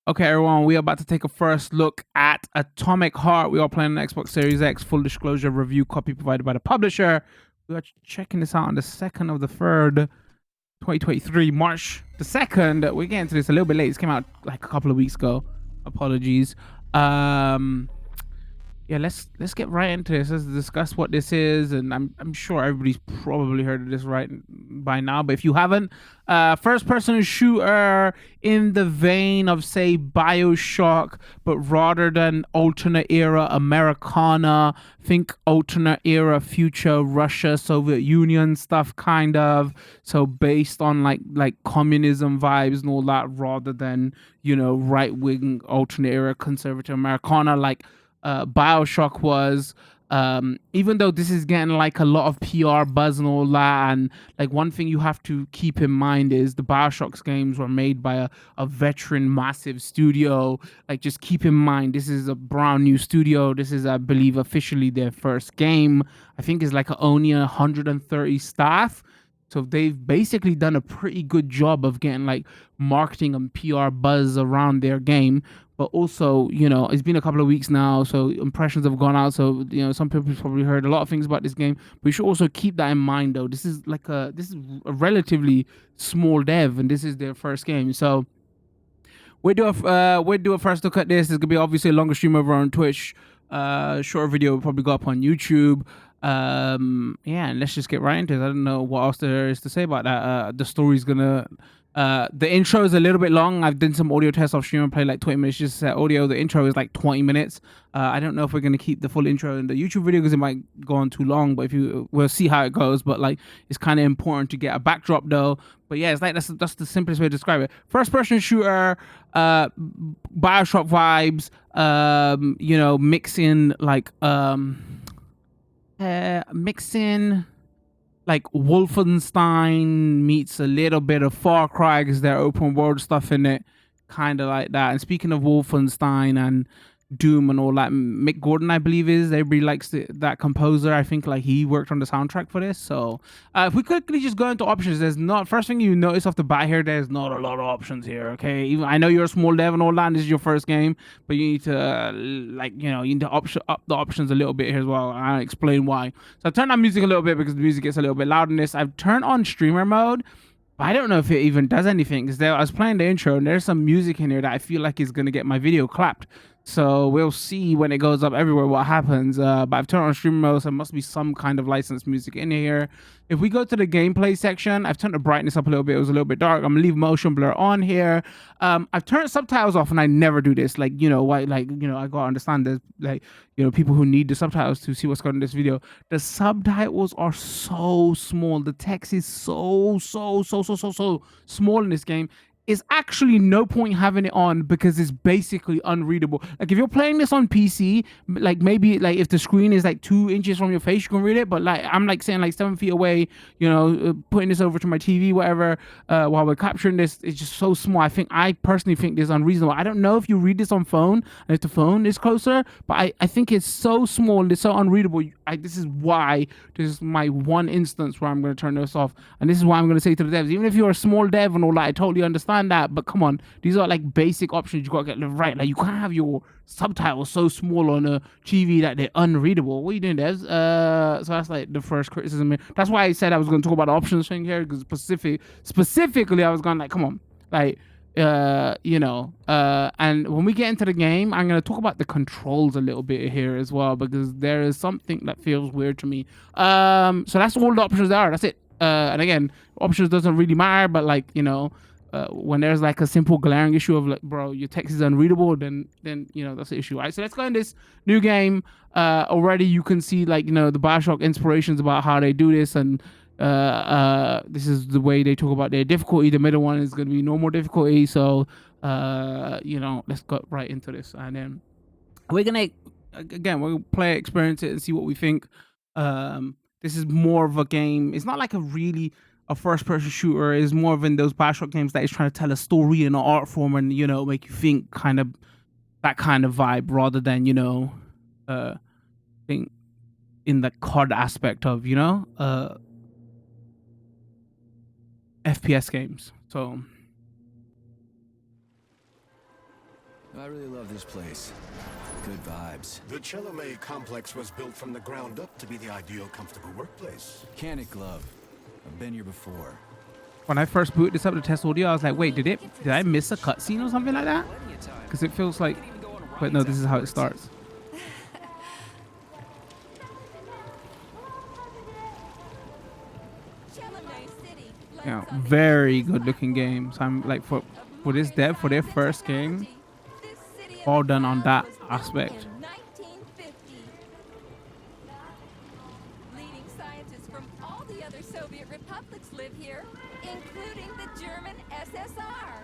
Okay, everyone, we are about to take a first look at Atomic Heart. We are playing on Xbox Series X. Full disclosure, review copy provided by the publisher. We are checking this out on the 2nd of the 3rd, 2023, March the 2nd. We're getting to this a little bit late. This came out like a couple of weeks ago. Apologies. Yeah, let's get right into this. Let's discuss what this is, and I'm sure everybody's probably heard of this right by now. But if you haven't, first-person shooter in the vein of say BioShock, but rather than alternate era Americana, think alternate era future Russia, Soviet Union stuff, kind of. So based on like communism vibes and all that, rather than right-wing alternate era conservative Americana like BioShock was. Even though this is getting like a lot of PR buzz and all that, and like one thing you have to keep in mind is the BioShock's games were made by a veteran massive studio. Like, just keep in mind, this is a brand new studio. This is, I believe, officially their first game. I think it's like only 130 staff. So they've basically done a pretty good job of getting like marketing and PR buzz around their game. But also, it's been a couple of weeks now, so impressions have gone out. So, some people probably heard a lot of things about this game. But you should also keep that in mind, though. This is a relatively small dev, and this is their first game. So we'll do a first look at this. It's gonna be obviously a longer stream over on Twitch. Short video will probably go up on YouTube. Yeah, and let's just get right into it. I don't know what else there is to say about that. The story's gonna the intro is a little bit long. I've done some audio tests off stream and played like 20 minutes just set audio. The intro is like 20 minutes. I don't know if we're gonna keep the full intro in the YouTube video because it might go on too long, but we'll see how it goes. But like, it's kind of important to get a backdrop though. But yeah, it's like that's the simplest way to describe it. First person shooter, BioShock vibes, mixing like Wolfenstein meets a little bit of Far Cry because there are open world stuff in it, kind of like that. And speaking of Wolfenstein and Doom and all that, Mick Gordon, I believe, everybody likes that composer. I think like he worked on the soundtrack for this. So if we quickly just go into options, there's not, first thing you notice off the bat here, there's not a lot of options here. Okay, even I know you're a small dev and all that, and this is your first game, but you need to you need to up the options a little bit here as well. I'll explain why. So I've turned on music a little bit because the music gets a little bit loud in this. I've turned on streamer mode. I don't know if it even does anything because I was playing the intro and there's some music in here that I feel like is going to get my video clapped. So we'll see when it goes up everywhere what happens. But I've turned on stream mode, so there must be some kind of licensed music in here. If we go to the gameplay section, I've turned the brightness up a little bit. It was a little bit dark. I'm gonna leave motion blur on here. I've turned subtitles off, and I never do this. Like, why? Like, I gotta understand this. Like, people who need the subtitles to see what's going on in this video. The subtitles are so small. The text is so small in this game. It's actually no point having it on because it's basically unreadable. Like, if you're playing this on PC, like maybe like if the screen is like 2 inches from your face, you can read it. But like, I'm like saying like 7 feet away, putting this over to my TV, whatever, while we're capturing this, it's just so small. I personally think this is unreasonable. I don't know if you read this on phone and if the phone is closer, but I think it's so small and it's so unreadable. This is my one instance where I'm going to turn this off. And this is why I'm going to say to the devs, even if you're a small dev and all that, I totally understand that, but come on, these are like basic options you gotta get right. Like, you can't have your subtitles so small on a TV that they're unreadable. What are you doing, devs? So that's like the first criticism. That's why I said I was going to talk about the options thing here, because specifically I was going like, come on, like, and when we get into the game, I'm going to talk about the controls a little bit here as well, because there is something that feels weird to me. So that's all the options there are. That's it. And again, options doesn't really matter, but like, when there's like a simple glaring issue of like, bro, your text is unreadable, then that's the issue. All right, so let's go in this new game. Already you can see like, the BioShock inspirations about how they do this, and this is the way they talk about their difficulty. The middle one is going to be normal difficulty. So let's go right into this, and then we're gonna play, experience it, and see what we think. This is more of a game. It's not like a first-person shooter. Is more of in those BioShock games that is trying to tell a story in an art form and make you think, kind of that kind of vibe, rather than think in the COD aspect of FPS games. So I really love this place. Good vibes. The Chelomay complex was built from the ground up to be the ideal, comfortable workplace. Mechanic glove. I've been here before. When I first booted this up to test audio, I was like, wait, did I miss a cutscene or something like that? Because it feels like, but no, this is how it starts. Yeah, very good looking game. So I'm like, for this dev, for their first game, all done on that aspect. Leading scientists from all the other Soviet republics live here, including the German SSR.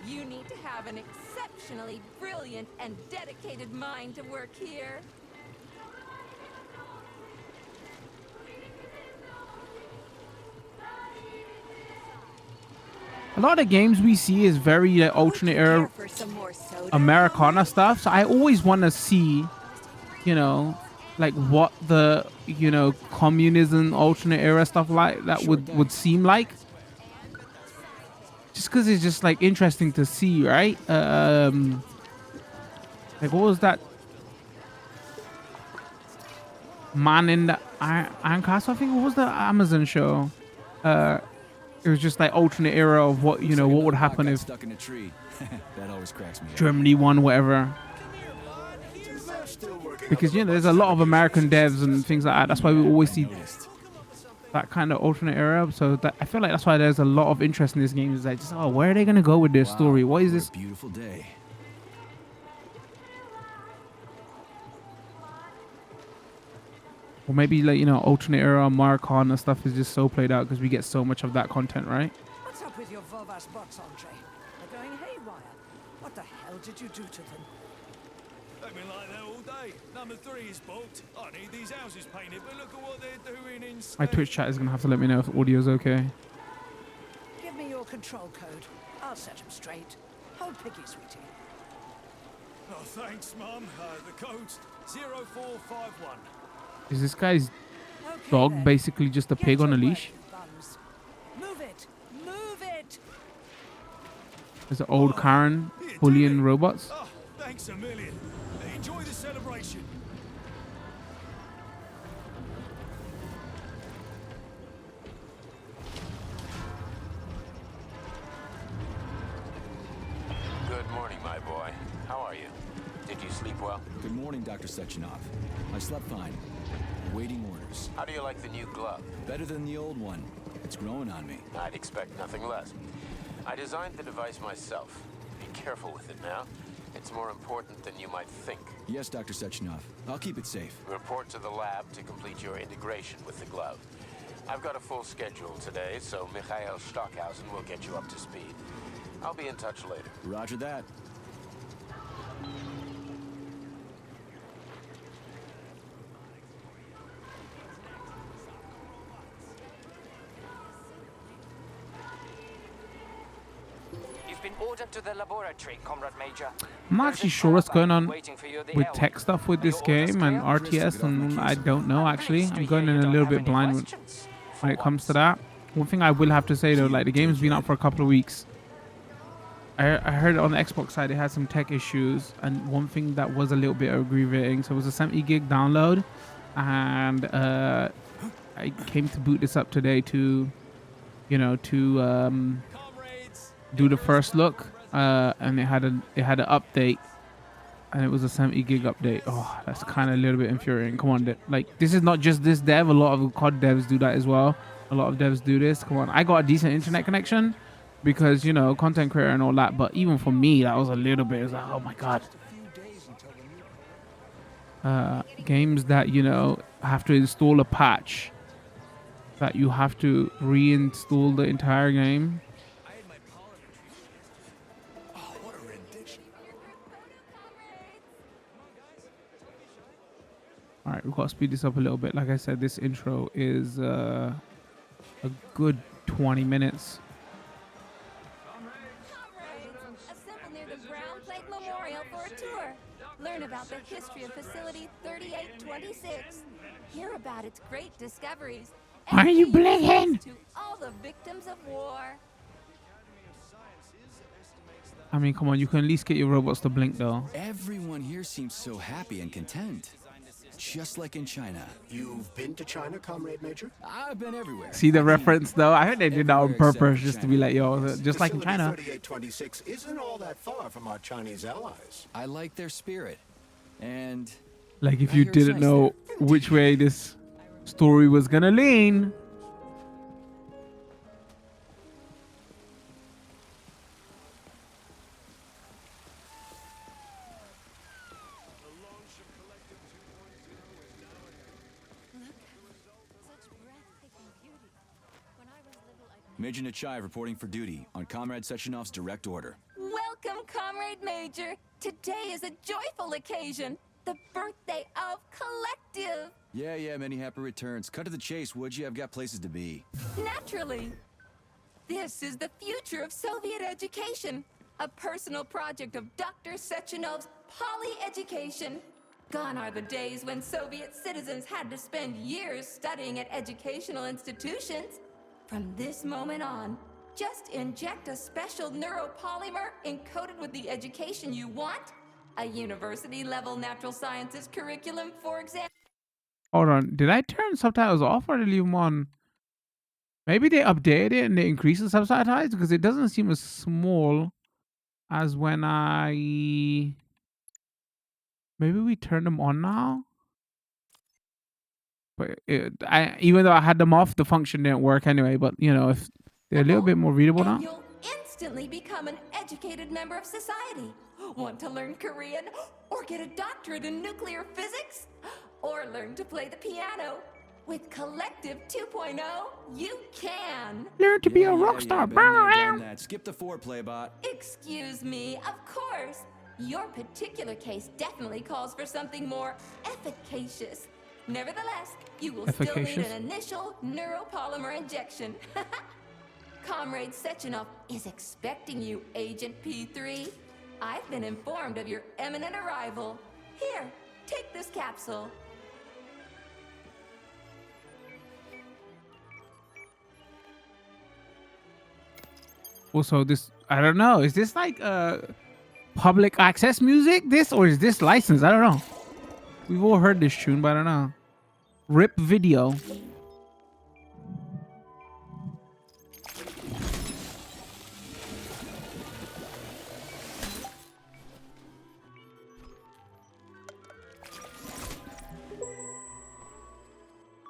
You need to have an exceptionally brilliant and dedicated mind to work here. A lot of games we see is very alternate era Americana stuff. So I always want to see, you know, like what the, you know, communism alternate era stuff like that would seem like. Just because it's just like interesting to see, right? Like what was that? Man in the Iron Castle, I think. What was the Amazon show? It was just like alternate era of what, you know, what would happen if stuck in a tree. That always cracks me up. Germany won, whatever. Because, you know, there's a lot of American devs and things like that. That's why we always see that kind of alternate era. So that, I feel like that's why there's a lot of interest in this game. Is like, just, oh, where are they gonna go with their story? What is this? Beautiful day. Or maybe, like, you know, alternate era Americana stuff is just so played out because we get so much of that content, right? What's up with your Vovas box, Andre? They're going haywire. What the hell did you do to them? They've been like that all day. Number 3 is booked. I need these houses painted, but look at what they're doing instead. My Twitch chat is gonna have to let me know if audio's okay. Give me your control code. I'll set them straight. Hold piggy, sweetie. Oh, thanks, Mum. The code's 0451. Is this guy's Okay, dog then. basically just a Get pig on a to work, leash? you bums. Move it! Move it! There's an old Karen bullying robots. Oh, thanks a million. Enjoy the celebration. Good morning, my boy. How are you? Did you sleep well? Good morning, Dr. Sechenov. I slept fine. Waiting orders. How do you like the new glove? Better than the old one. It's growing on me. I'd expect nothing less. I designed the device myself. Be careful with it now. It's more important than you might think. Yes, Dr. Sechenov. I'll keep it safe. Report to the lab to complete your integration with the glove. I've got a full schedule today, so Mikhail Stockhausen will get you up to speed. I'll be in touch later. Roger that. Been ordered to the laboratory, Comrade Major. I'm not actually sure what's going on with tech stuff with this game and RTS, and I don't know actually. I'm going in a little bit blind when it comes to that. One thing I will have to say though, like the game's been out for a couple of weeks. I heard on the Xbox side it had some tech issues, and one thing that was a little bit aggravating. So it was a 70 gig download, and I came to boot this up today to, you know, to do the first look, and it had an update, and it was a 70 gig update. Oh, that's kind of a little bit infuriating. Come on, like this is not just this dev. A lot of COD devs do that as well. A lot of devs do this. Come on, I got a decent internet connection because, you know, content creator and all that. But even for me, that was a little bit. It was like, oh my god. Games that, you know, have to install a patch, that you have to reinstall the entire game. All right, we've got to speed this up a little bit. Like I said, this intro is a good 20 minutes. Comrades, assemble near the Brown Plate Memorial for a tour. Learn about the history of Facility 3826. Hear about its great discoveries. Why are you blinking? To all the victims of war. I mean, come on, you can at least get your robots to blink though. Everyone here seems so happy and content. Just like in China. You've been to China, Comrade Major? I've been everywhere. See the reference though? I think they did that on Everywhere except purpose for just to be China. like, yo, just like in Facility China. 3826 isn't all that far from our Chinese allies. I like their spirit. And Like if I you hear it's didn't nice know which way this story was gonna lean. Major Nechayev reporting for duty on Comrade Sechenov's direct order. Welcome, Comrade Major. Today is a joyful occasion. The birthday of Collective. Yeah, many happy returns. Cut to the chase, would you? I've got places to be. Naturally. This is the future of Soviet education. A personal project of Dr. Sechenov's poly-education. Gone are the days when Soviet citizens had to spend years studying at educational institutions. From this moment on, just inject a special neuropolymer encoded with the education you want. A university-level natural sciences curriculum, for example. Hold on, did I turn subtitles off or did I leave them on? Maybe they updated it and they increased the subtitles because it doesn't seem as small as when I. Maybe we turned them on now. But even though I had them off, the function didn't work anyway. But you know, if they're a little bit more readable now. And you'll instantly become an educated member of society. Want to learn Korean or get a doctorate in nuclear physics? Or learn to play the piano? With Collective 2.0, you can. Learn to be a rock star. Been there, done that. Skip the foreplay, bot. Excuse me, of course. Your particular case definitely calls for something more efficacious. Nevertheless, you will still need Efficacious? an initial neuropolymer injection. Comrade Sechenov is expecting you, Agent P3. I've been informed of your imminent arrival. Here, take this capsule. Also, this I don't know. Is this like public access music? This or is this licensed? I don't know. We've all heard this tune, but I don't know. Rip video.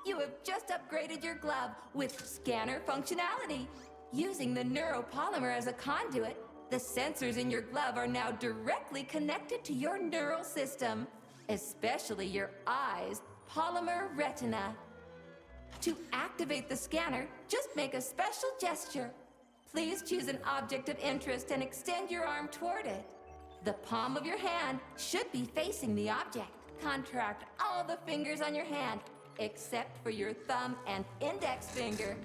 You have just upgraded your glove with scanner functionality. Using the neuropolymer as a conduit, the sensors in your glove are now directly connected to your neural system, especially your eyes' polymer retina. To activate the scanner, just make a special gesture. Please choose an object of interest and extend your arm toward it. The palm of your hand should be facing the object. Contract all the fingers on your hand, except for your thumb and index finger.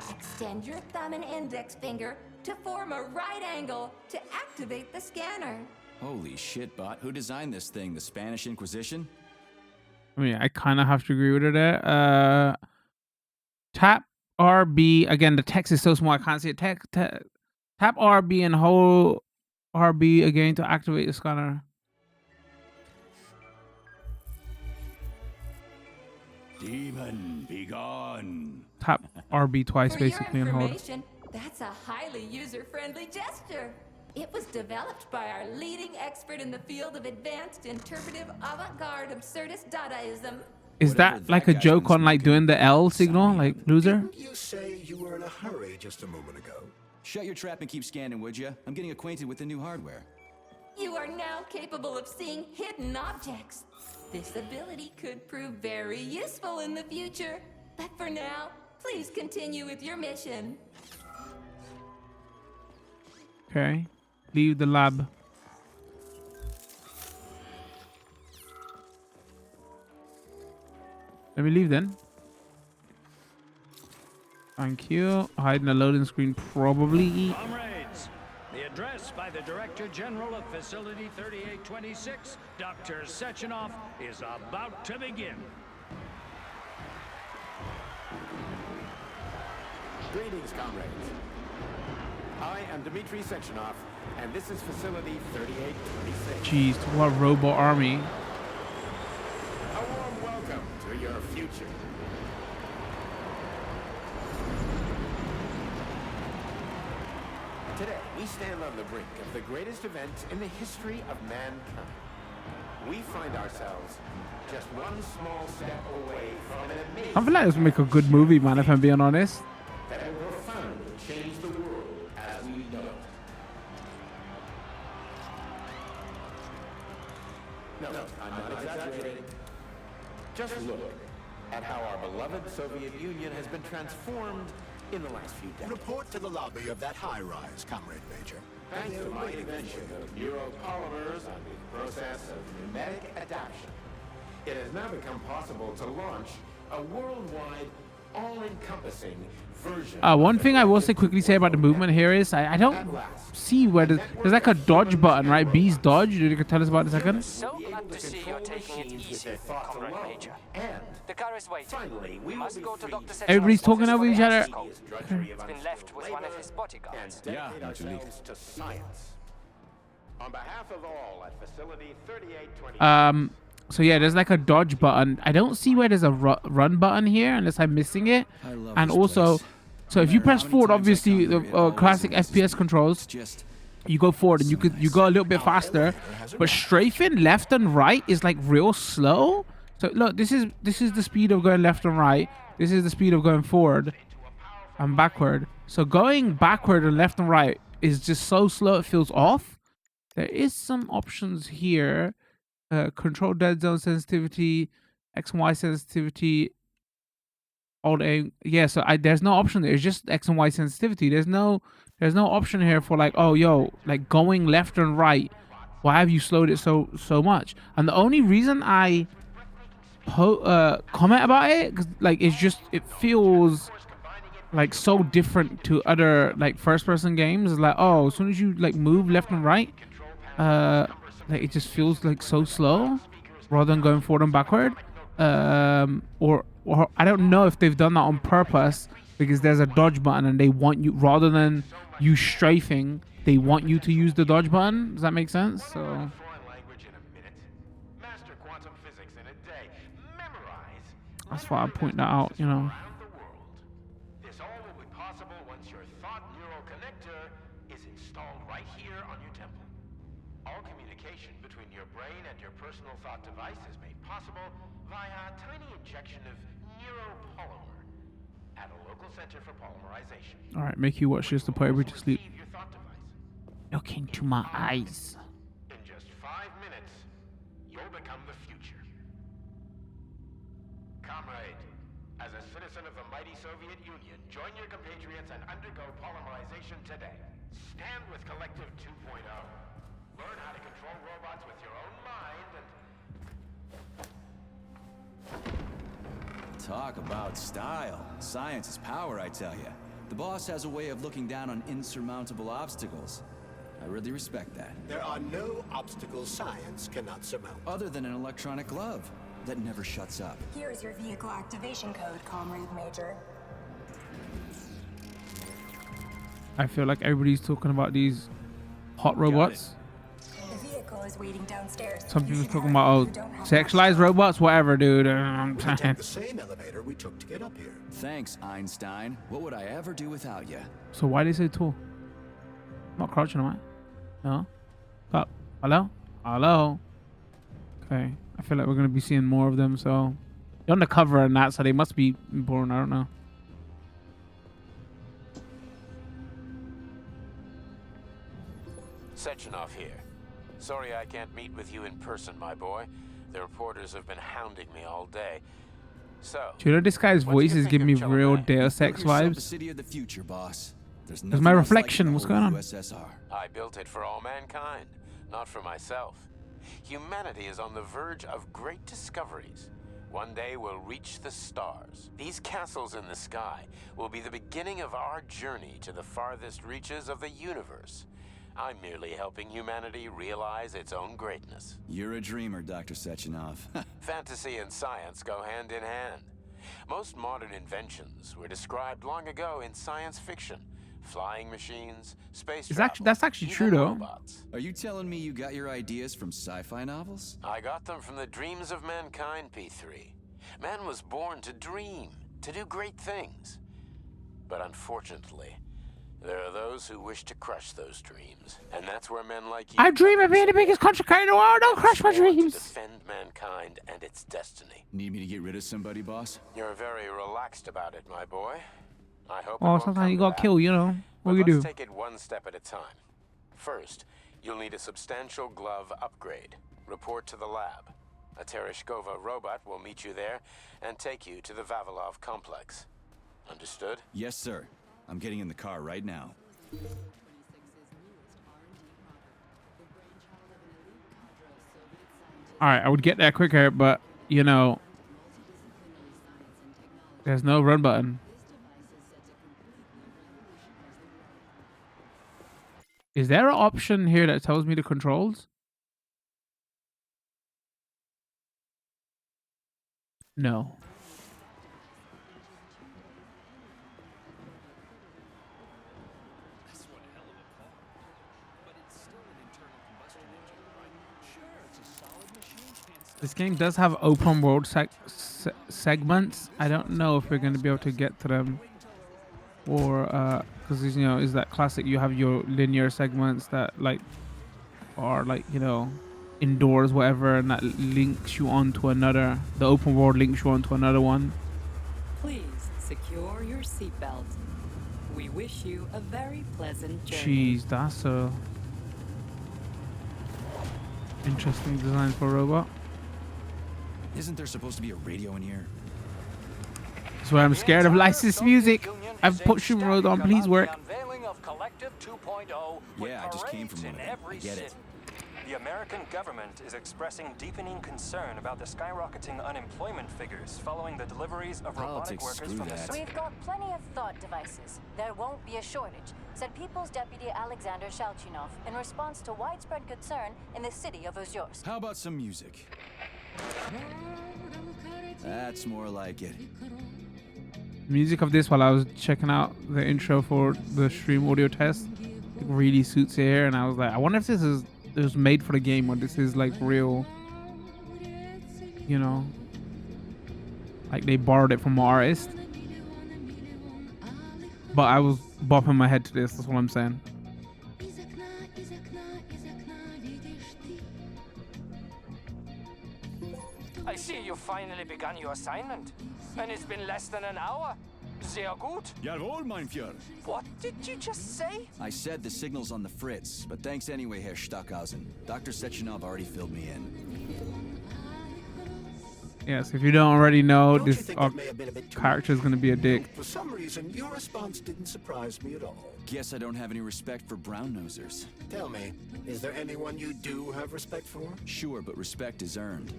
Extend your thumb and index finger to form a right angle to activate the scanner. Holy shit, bot. Who designed this thing? The Spanish Inquisition? I mean, I kind of have to agree with her there. Tap RB. Again, the text is so small, I can't see it. Tap RB and hold RB again to activate the scanner. Demon, be gone. Tap RB twice, For basically, your and hold. information, that's a highly user-friendly gesture. It was developed by our leading expert in the field of advanced interpretive avant-garde absurdist Dadaism. Is Whatever that like a guy's joke been on like smoking. doing the L signal, Sign me like up. loser? Didn't you say you were in a hurry just a moment ago? Shut your trap and keep scanning, would you? I'm getting acquainted with the new hardware. You are now capable of seeing hidden objects. This ability could prove very useful in the future. But for now, please continue with your mission. Okay. Leave the lab. Let me leave then. Thank you. Hide in the loading screen, probably. Comrades, the address by the Director General of Facility 3826, Dr. Sechenov, is about to begin. Greetings, comrades. I am Dmitri Sechenov, And this is facility 3826. Jeez, what robot army? A warm welcome to your future. Today, we stand on the brink of the greatest event in the history of mankind. We find ourselves just one small step away from an amazing... I feel like this would make a good movie, man, if I'm being honest. ...that will profoundly change the world as we know it. No, I'm not exaggerating. Just look at how our beloved Soviet Union has been transformed in the last few decades. Report to the lobby of that high-rise, Comrade Major. Thanks to my invention of neuropolymers and the process of pneumatic adaptation, it has now become possible to launch a worldwide, all-encompassing version. One thing I will quickly say about the movement here is I don't see where there's like a dodge button, right? B's dodge. You can tell us about it in a second. So glad to see you're taking it easy, Comrade Major. The car is waiting. Finally, we Must go to Dr. Sechenow's Everybody's talking office over for each the other. access code. It's been left with one of his bodyguards. Yeah, ourselves to science. On behalf of all at facility 3820. So yeah, there's like a dodge button. I don't see where there's a run button here unless I'm missing it. And also, so if you press forward, obviously the classic FPS controls, you go forward and you go a little bit faster. But strafing left and right is like real slow. So look, this is the speed of going left and right. This is the speed of going forward and backward. So going backward and left and right is just so slow it feels off. There is some options here. Control dead zone sensitivity, X and Y sensitivity, alt aim. Yeah, so there's no option there. It's just X and Y sensitivity. There's no option here for like, oh yo, like going left and right. Why have you slowed it so much? And the only reason I comment about it, 'cause, like, it's just it feels like so different to other like first person games. It's like, oh, as soon as you like move left and right, like it just feels like so slow rather than going forward and backward. Or I don't know if they've done that on purpose because there's a dodge button and they want you, rather than you strafing, they want you to use the dodge button. Does that make sense? So that's why I point that out, you know. This all will be possible once your thought neural connector is installed right here on your temple. All communication between your brain and your personal thought device is made possible via a tiny injection of neuropolymer at a local center for polymerization. All right, make you watch this to put everybody to sleep. Leave your thought device. Look into my eyes. In just 5 minutes, you'll become the future. Comrade, as a citizen of the mighty Soviet Union, join your compatriots and undergo polymerization today. Stand with Collective 2.0. Learn how to control robots with your own mind and... Talk about style. Science is power, I tell you. The boss has a way of looking down on insurmountable obstacles. I really respect that. There are no obstacles science cannot surmount. Other than an electronic glove that never shuts up. Here's your vehicle activation code, Comrade Major. I feel like everybody's talking about these hot robots. The vehicle is waiting downstairs. Some people's talking about, oh, sexualized robots, whatever, dude. We take the same elevator we took to get up here. Thanks, Einstein. What would I ever do without you? So why they say tall? I'm not crouching, am I? No? Stop. Hello? Hello? Okay. I feel like we're going to be seeing more of them, so... They're on the cover and that, so they must be important. I don't know. Sechenov here. Sorry I can't meet with you in person, my boy. The reporters have been hounding me all day. So, Do you know this guy's voice is giving me real Deus Ex The vibes? city of the future, boss. There's my nothing else reflection. like What's the going on? USSR. I built it for all mankind, not for myself. Humanity is on the verge of great discoveries. One day we'll reach the stars. These castles in the sky will be the beginning of our journey to the farthest reaches of the universe. I'm merely helping humanity realize its own greatness. You're a dreamer, Dr. Sechenov. Fantasy and science go hand in hand. Most modern inventions were described long ago in science fiction. Flying machines, space It's travel, actually that's actually true even though. robots. Are you telling me you got your ideas from sci-fi novels? I got them from the dreams of mankind, P3. Man was born to dream, to do great things. But unfortunately, there are those who wish to crush those dreams. And that's where men like you... I dream of being the biggest country in the world. Don't crush my sworn to dreams. defend mankind and its destiny. Need me to get rid of somebody, boss? You're very relaxed about it, my boy. I hope it Well, won't sometimes come you to gotta that. kill, you know. What But you do? let's take it one step at a time. First, you'll need a substantial glove upgrade. Report to the lab. A Tereshkova robot will meet you there and take you to the Vavilov complex. Understood? Yes, sir. I'm getting in the car right now. All right, I would get there quicker, but you know, there's no run button. Is there an option here that tells me the controls? No. This game does have open world segments. I don't know if we're going to be able to get to them, or because you know, is that classic? You have your linear segments that like are like, you know, indoors, whatever, and that links you onto another. The open world links you onto another one. Please secure your seatbelt. We wish you a very pleasant journey. Jeez, that's a interesting design for a robot. Isn't there supposed to be a radio in here? That's why I'm scared of licensed music. I've put Shroom Road on. Please work. Yeah, I just came from one of them. I get it. The American government is expressing deepening concern about the skyrocketing unemployment figures following the deliveries of robotic Politics, workers screw from that. the We've got plenty of thought devices. There won't be a shortage, said People's Deputy Alexander Shalchinov in response to widespread concern in the city of Ozyorsk. How about some music? That's more like it. Music of this while I was checking out the intro for the stream audio test, it really suits it here, and I was like, I wonder if this was made for the game or this is like real, you know, like they borrowed it from an artist. But I was bopping my head to this, that's what I'm saying. I see you finally begun your assignment. And it's been less than an hour. Sehr gut. Jawohl, mein Führer. What did you just say? I said the signal's on the fritz, but thanks anyway, Herr Stockhausen. Dr. Sechenov already filled me in. Yes, if you don't already know, Don't you this think it may have been a bit too character is going to be a dick. For some reason, your response didn't surprise me at all. Guess I don't have any respect for brown-nosers. Tell me, is there anyone you do have respect for? Sure, but respect is earned.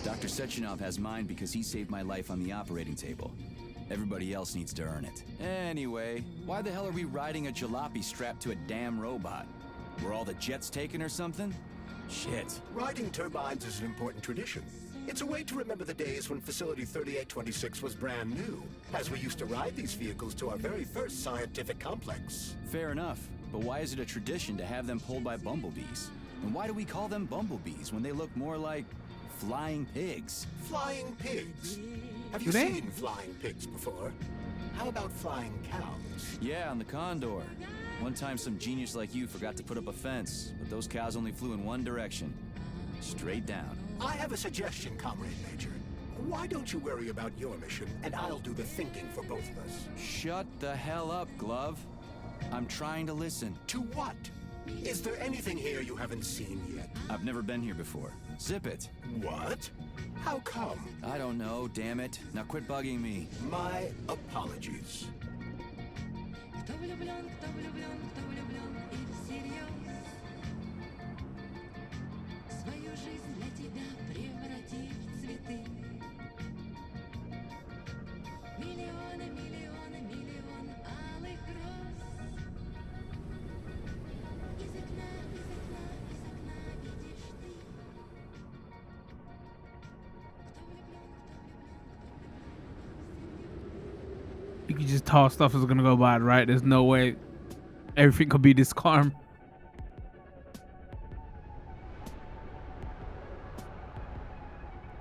Dr. Sechenov has mine because he saved my life on the operating table. Everybody else needs to earn it. Anyway, why the hell are we riding a jalopy strapped to a damn robot? Were all the jets taken or something? Shit. Riding turbines is an important tradition. It's a way to remember the days when Facility 3826 was brand new, as we used to ride these vehicles to our very first scientific complex. Fair enough, but why is it a tradition to have them pulled by bumblebees? And why do we call them bumblebees when they look more like flying pigs? Flying pigs? Have you Do they? seen flying pigs before? How about flying cows? Yeah, on the Condor. One time some genius like you forgot to put up a fence, but those cows only flew in one direction. Straight down. I have a suggestion, Comrade Major. Why don't you worry about your mission, and I'll do the thinking for both of us? Shut the hell up, Glove. I'm trying to listen. To what? Is there anything here you haven't seen yet? I've never been here before. Zip it. What? How come? I don't know, damn it. Now quit bugging me. My apologies. You can just tell stuff is gonna go bad, right? There's no way Everything could be this calm.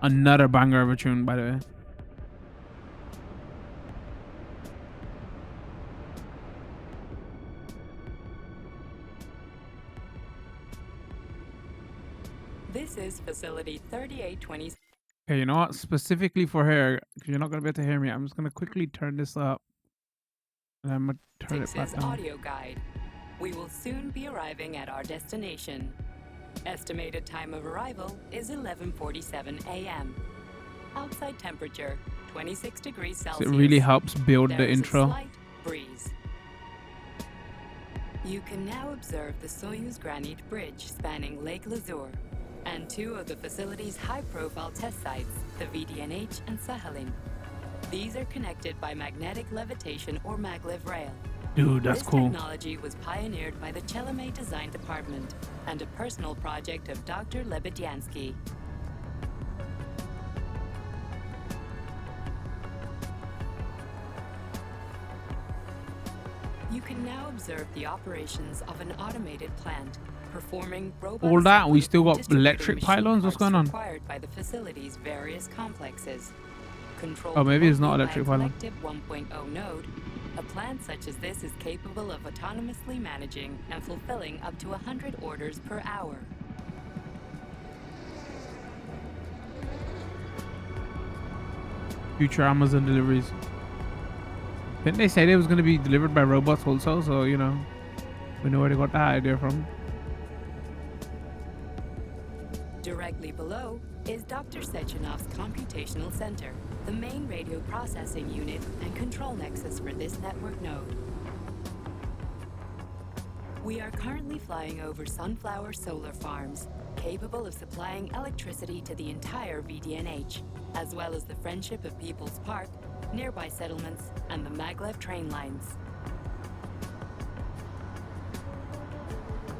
Another banger of a tune, by the way. This is facility 3820. Okay, you know what? Specifically for her, because you're not going to be able to hear me, I'm just going to quickly turn this up. And I'm going to turn it back down. Audio guide. We will soon be arriving at our destination. Estimated time of arrival is 11:47 a.m. Outside temperature, 26 degrees Celsius. So it really helps build the intro. A slight breeze. You can now observe the Soyuz Granite Bridge spanning Lake Lazur and two of the facility's high-profile test sites, the VDNH and Sakhalin. These are connected by magnetic levitation or maglev rail. Dude, that's cool. This technology was pioneered by the Chelomey Design Department and a personal project of Dr. Lebedyansky. You can now observe the operations of an automated plant, performing robotic. All that, we still got electric pylons. What's going on? Required by the facility's various complexes. Oh, maybe it's not electric pylon. Collective 1.0 node. A plant such as this is capable of autonomously managing and fulfilling up to 100 orders per hour. Future Amazon deliveries. Didn't they say they was going to be delivered by robots also? So, you know, we know where they got that idea from. Directly below is Dr. Sechenov's computational center, the main radio processing unit and control nexus for this network node. We are currently flying over sunflower solar farms, capable of supplying electricity to the entire VDNH, as well as the Friendship of People's Park, nearby settlements, and the maglev train lines.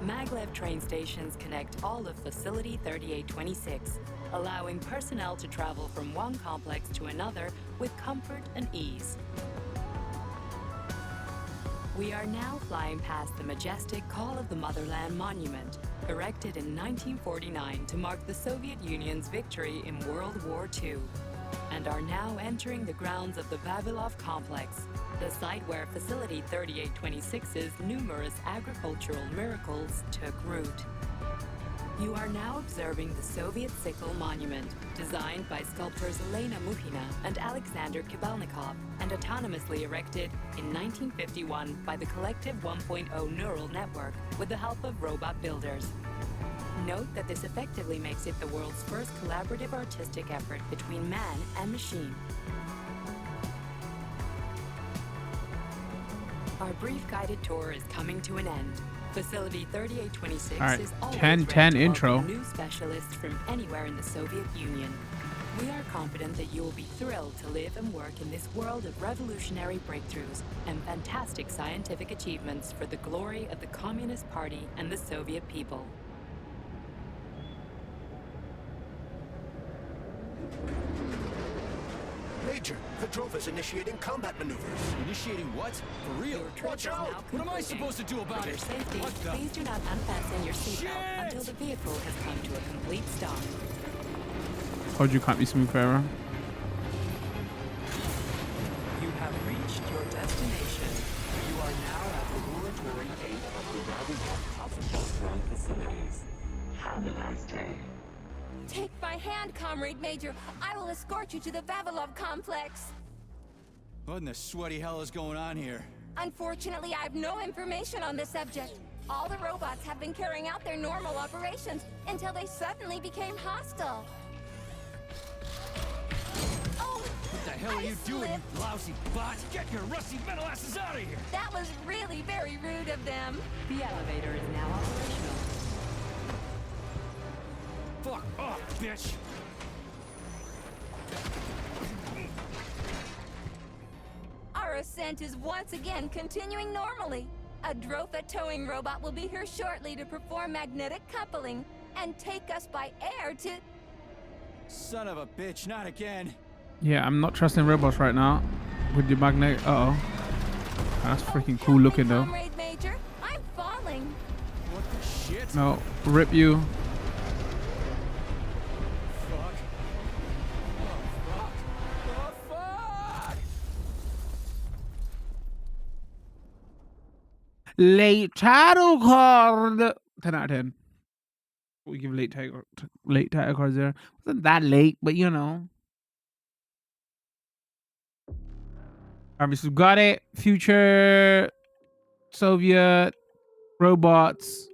Maglev train stations connect all of Facility 3826, allowing personnel to travel from one complex to another with comfort and ease. We are now flying past the majestic Call of the Motherland Monument, erected in 1949 to mark the Soviet Union's victory in World War II, and are now entering the grounds of the Vavilov Complex, the site where Facility 3826's numerous agricultural miracles took root. You are now observing the Soviet Sickle Monument, designed by sculptors Elena Muhina and Alexander Kibalnikov, and autonomously erected in 1951 by the Collective 1.0 Neural Network with the help of robot builders. Note that this effectively makes it the world's first collaborative artistic effort between man and machine. Our brief guided tour is coming to an end. Facility 3826 All right, is always 10 intro. new specialists from anywhere in the Soviet Union. We are confident that you will be thrilled to live and work in this world of revolutionary breakthroughs and fantastic scientific achievements for the glory of the Communist Party and the Soviet people. Major, Petrova's initiating combat maneuvers. Initiating what? For real? Watch out! What am I supposed to do about For your it? safety, What the? please do not unfasten your seatbelt until the vehicle has come to a complete stop. Told you can't be smooth forever. You have reached your destination. You are now at Laboratory 8 of the Vavilov Hospital facilities. Have a nice day. Take my hand, Comrade Major. I will escort you to the Vavilov complex. What in the sweaty hell is going on here? Unfortunately, I have no information on the subject. All the robots have been carrying out their normal operations until they suddenly became hostile. Oh! What the hell are you doing, you lousy bot? Get your rusty metal asses out of here! That was really very rude of them. The elevator is now operational. Fuck off, bitch! Our ascent is once again continuing normally. A Drofa towing robot will be here shortly to perform magnetic coupling and take us by air to... Son of a bitch, not again. Yeah, I'm not trusting robots right now with the magnet. Uh-oh. That's freaking cool looking though. Comrade Major, I No, rip you. Fuck. Oh, fuck. Oh, fuck! Late title card. 10 out of 10. We give late title cards there. Wasn't that late, but you know. Alright, so got it. Future Soviet robots.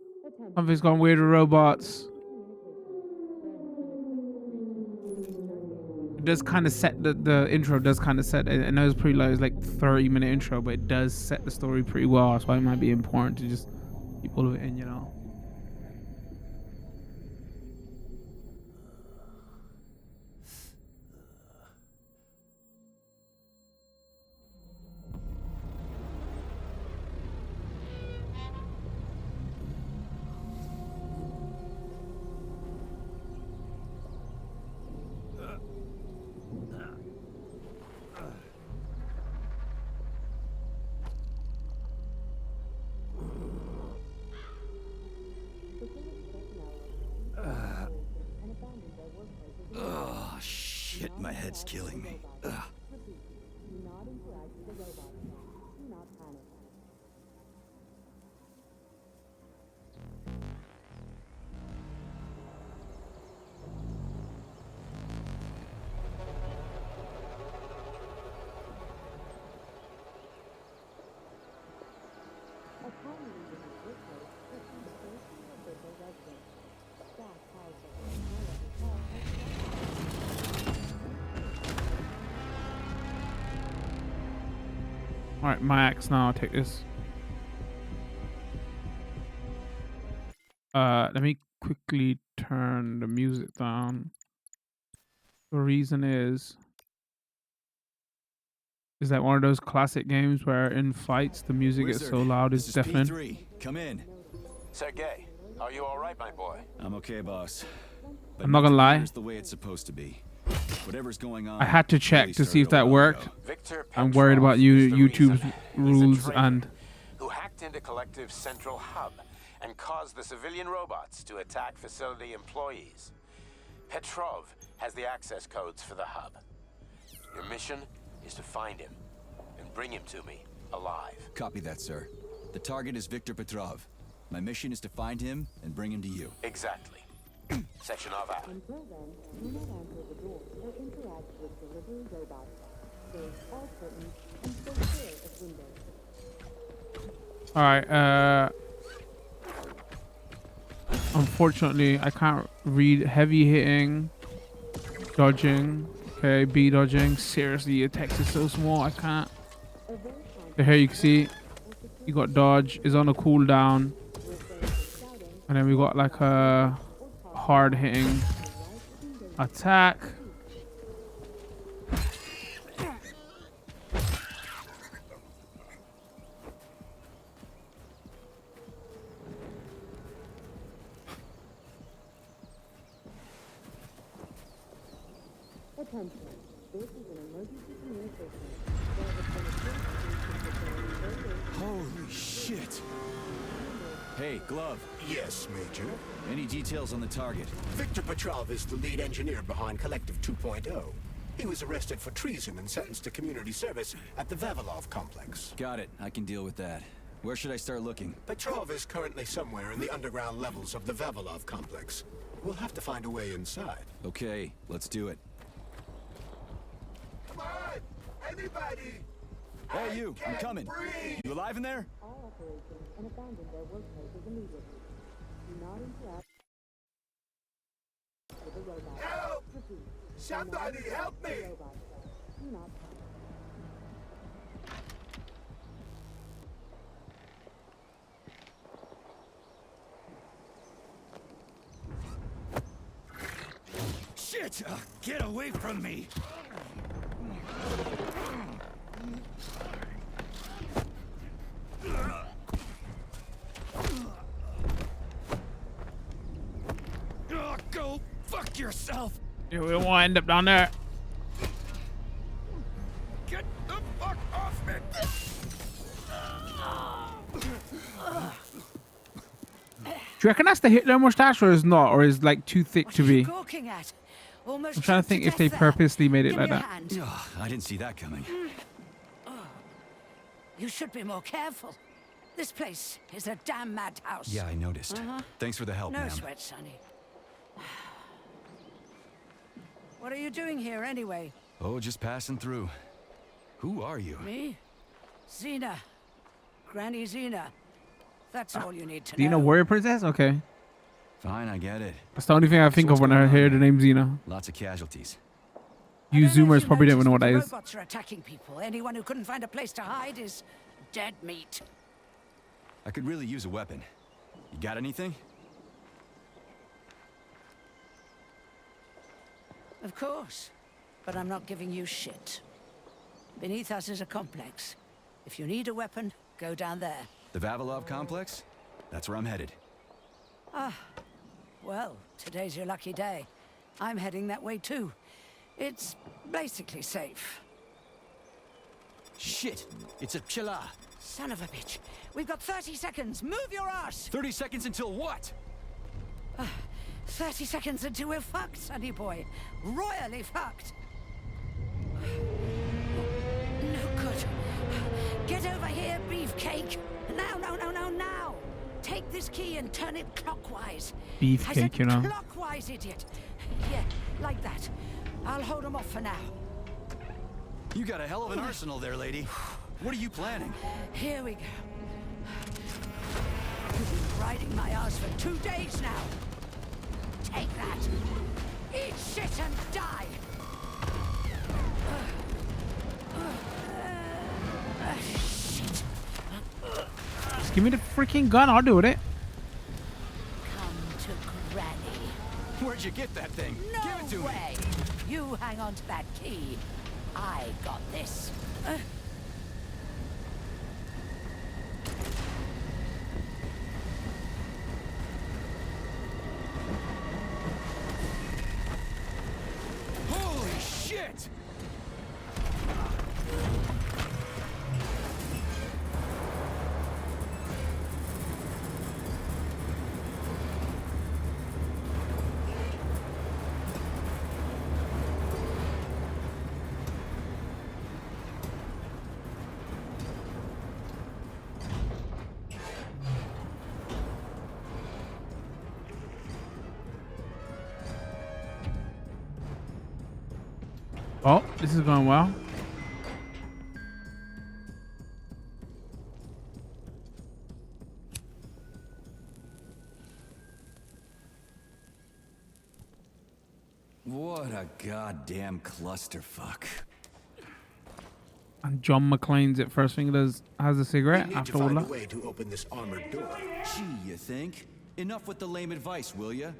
Something's gone weird with robots. It does kind of set the intro does kind of set. I know it's pretty low. It's like 30-minute intro, but it does set the story pretty well. That's why it might be important to just keep all of it in, you know. Oh, shit, my head's killing me. Ugh. Alright, my axe now. I'll take this. Let me quickly turn the music down. The reason is that one of those classic games where in fights the music gets so loud it's deafening. P3. Come in. Sergey, are you all right, my boy? I'm okay, boss. But I'm not gonna lie. Here's the way it's supposed to be. Whatever's going on. I had to check really to see if started a that while worked. ago. Victor I'm worried about YouTube's rules and who hacked into Collective's central hub and caused the civilian robots to attack facility employees. Petrov has the access codes for the hub. Your mission is to find him and bring him to me alive. Copy that, sir. The target is Victor Petrov. My mission is to find him and bring him to you. Exactly. Sectionov out. Alright, unfortunately I can't read heavy hitting, dodging, okay, B dodging. Seriously, your text is so small, I can't. So here you can see you got dodge is on a cooldown, and then we got like a hard hitting attack. Holy shit. Hey, Glove. Yes, Major. Any details on the target? Victor Petrov is the lead engineer behind Collective 2.0. He was arrested for treason and sentenced to community service at the Vavilov complex. Got it. I can deal with that. Where should I start looking? Petrov is currently somewhere in the underground levels of the Vavilov complex. We'll have to find a way inside. Okay, let's do it. Come on! Anybody! Hey, you! I'm coming! Breathe. You alive in there? All operations and abandon their workplaces immediately. Do not interact with the robot. Help! Repeat. Somebody help me! Robot. Do not Shit! Get away from me! Go fuck yourself! Yeah, we don't want to end up down there. Get the fuck off me! you reckon that's the Hitler mustache or is not, or is like too thick to be? Gawking at? Almost I'm trying to think if they purposely made it like that. Ugh, I didn't see that coming. You should be more careful. This place is a damn madhouse. Yeah, I noticed. Thanks for the help, No ma'am. sweat, Sonny. What are you doing here anyway? Oh, just passing through. Who are you? Me? Xena. Granny Xena. That's all you need to Xena know. warrior princess? Okay. Fine, I get it. That's the only thing I think of when I hear the name Xena. Lots of casualties. You Zoomers probably don't even know what that The is. robots are attacking people. Anyone who couldn't find a place to hide is dead meat. I could really use a weapon. You got anything? Of course. But I'm not giving you shit. Beneath us is a complex. If you need a weapon, go down there. The Vavilov complex? That's where I'm headed. Ah, well, today's your lucky day. I'm heading that way too. It's basically safe. Shit! It's a chilla! Son of a bitch. We've got 30 seconds. Move your ass! 30 seconds until what? 30 seconds until we're fucked, sonny boy. Royally fucked. No good. Get over here, beefcake. Now, now. Take this key and turn it clockwise. Beefcake, you know. Clockwise, idiot. Yeah, like that. I'll hold them off for now. You got a hell of an arsenal there, lady. What are you planning? Here we go. You've been riding my ass for 2 days now. Take that. Eat shit and die. Shit. Just give me the freaking gun. I'll do with it. Come to Granny. Where'd you get that thing? No Give it to way. me. You hang on to that key. I got this. Holy shit! Oh, this is going well. What a goddamn clusterfuck. And John McClane's it first thing he does has a cigarette We need after to all find a that. way to open this armored door. Gee, you think? Enough with the lame advice, will ya?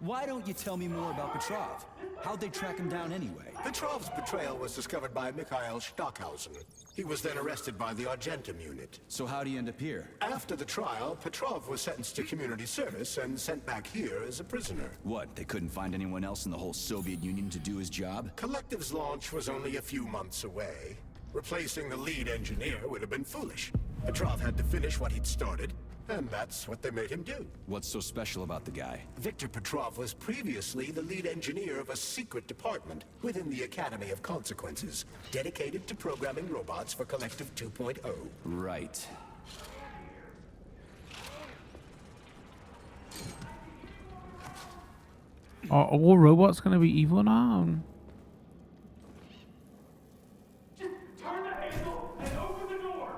Why don't you tell me more about Petrov? How'd they track him down anyway? Petrov's betrayal was discovered by Mikhail Stockhausen. He was then arrested by the Argentum unit. So how'd he end up here? After the trial, Petrov was sentenced to community service and sent back here as a prisoner. What, they couldn't find anyone else in the whole Soviet Union to do his job? Collective's launch was only a few months away. Replacing the lead engineer would have been foolish. Petrov had to finish what he'd started, and that's what they made him do. What's so special about the guy? Victor Petrov was previously the lead engineer of a secret department within the Academy of Consequences, dedicated to programming robots for Collective 2.0. Right. Are all robots gonna be evil now? Turn the handle and open the door.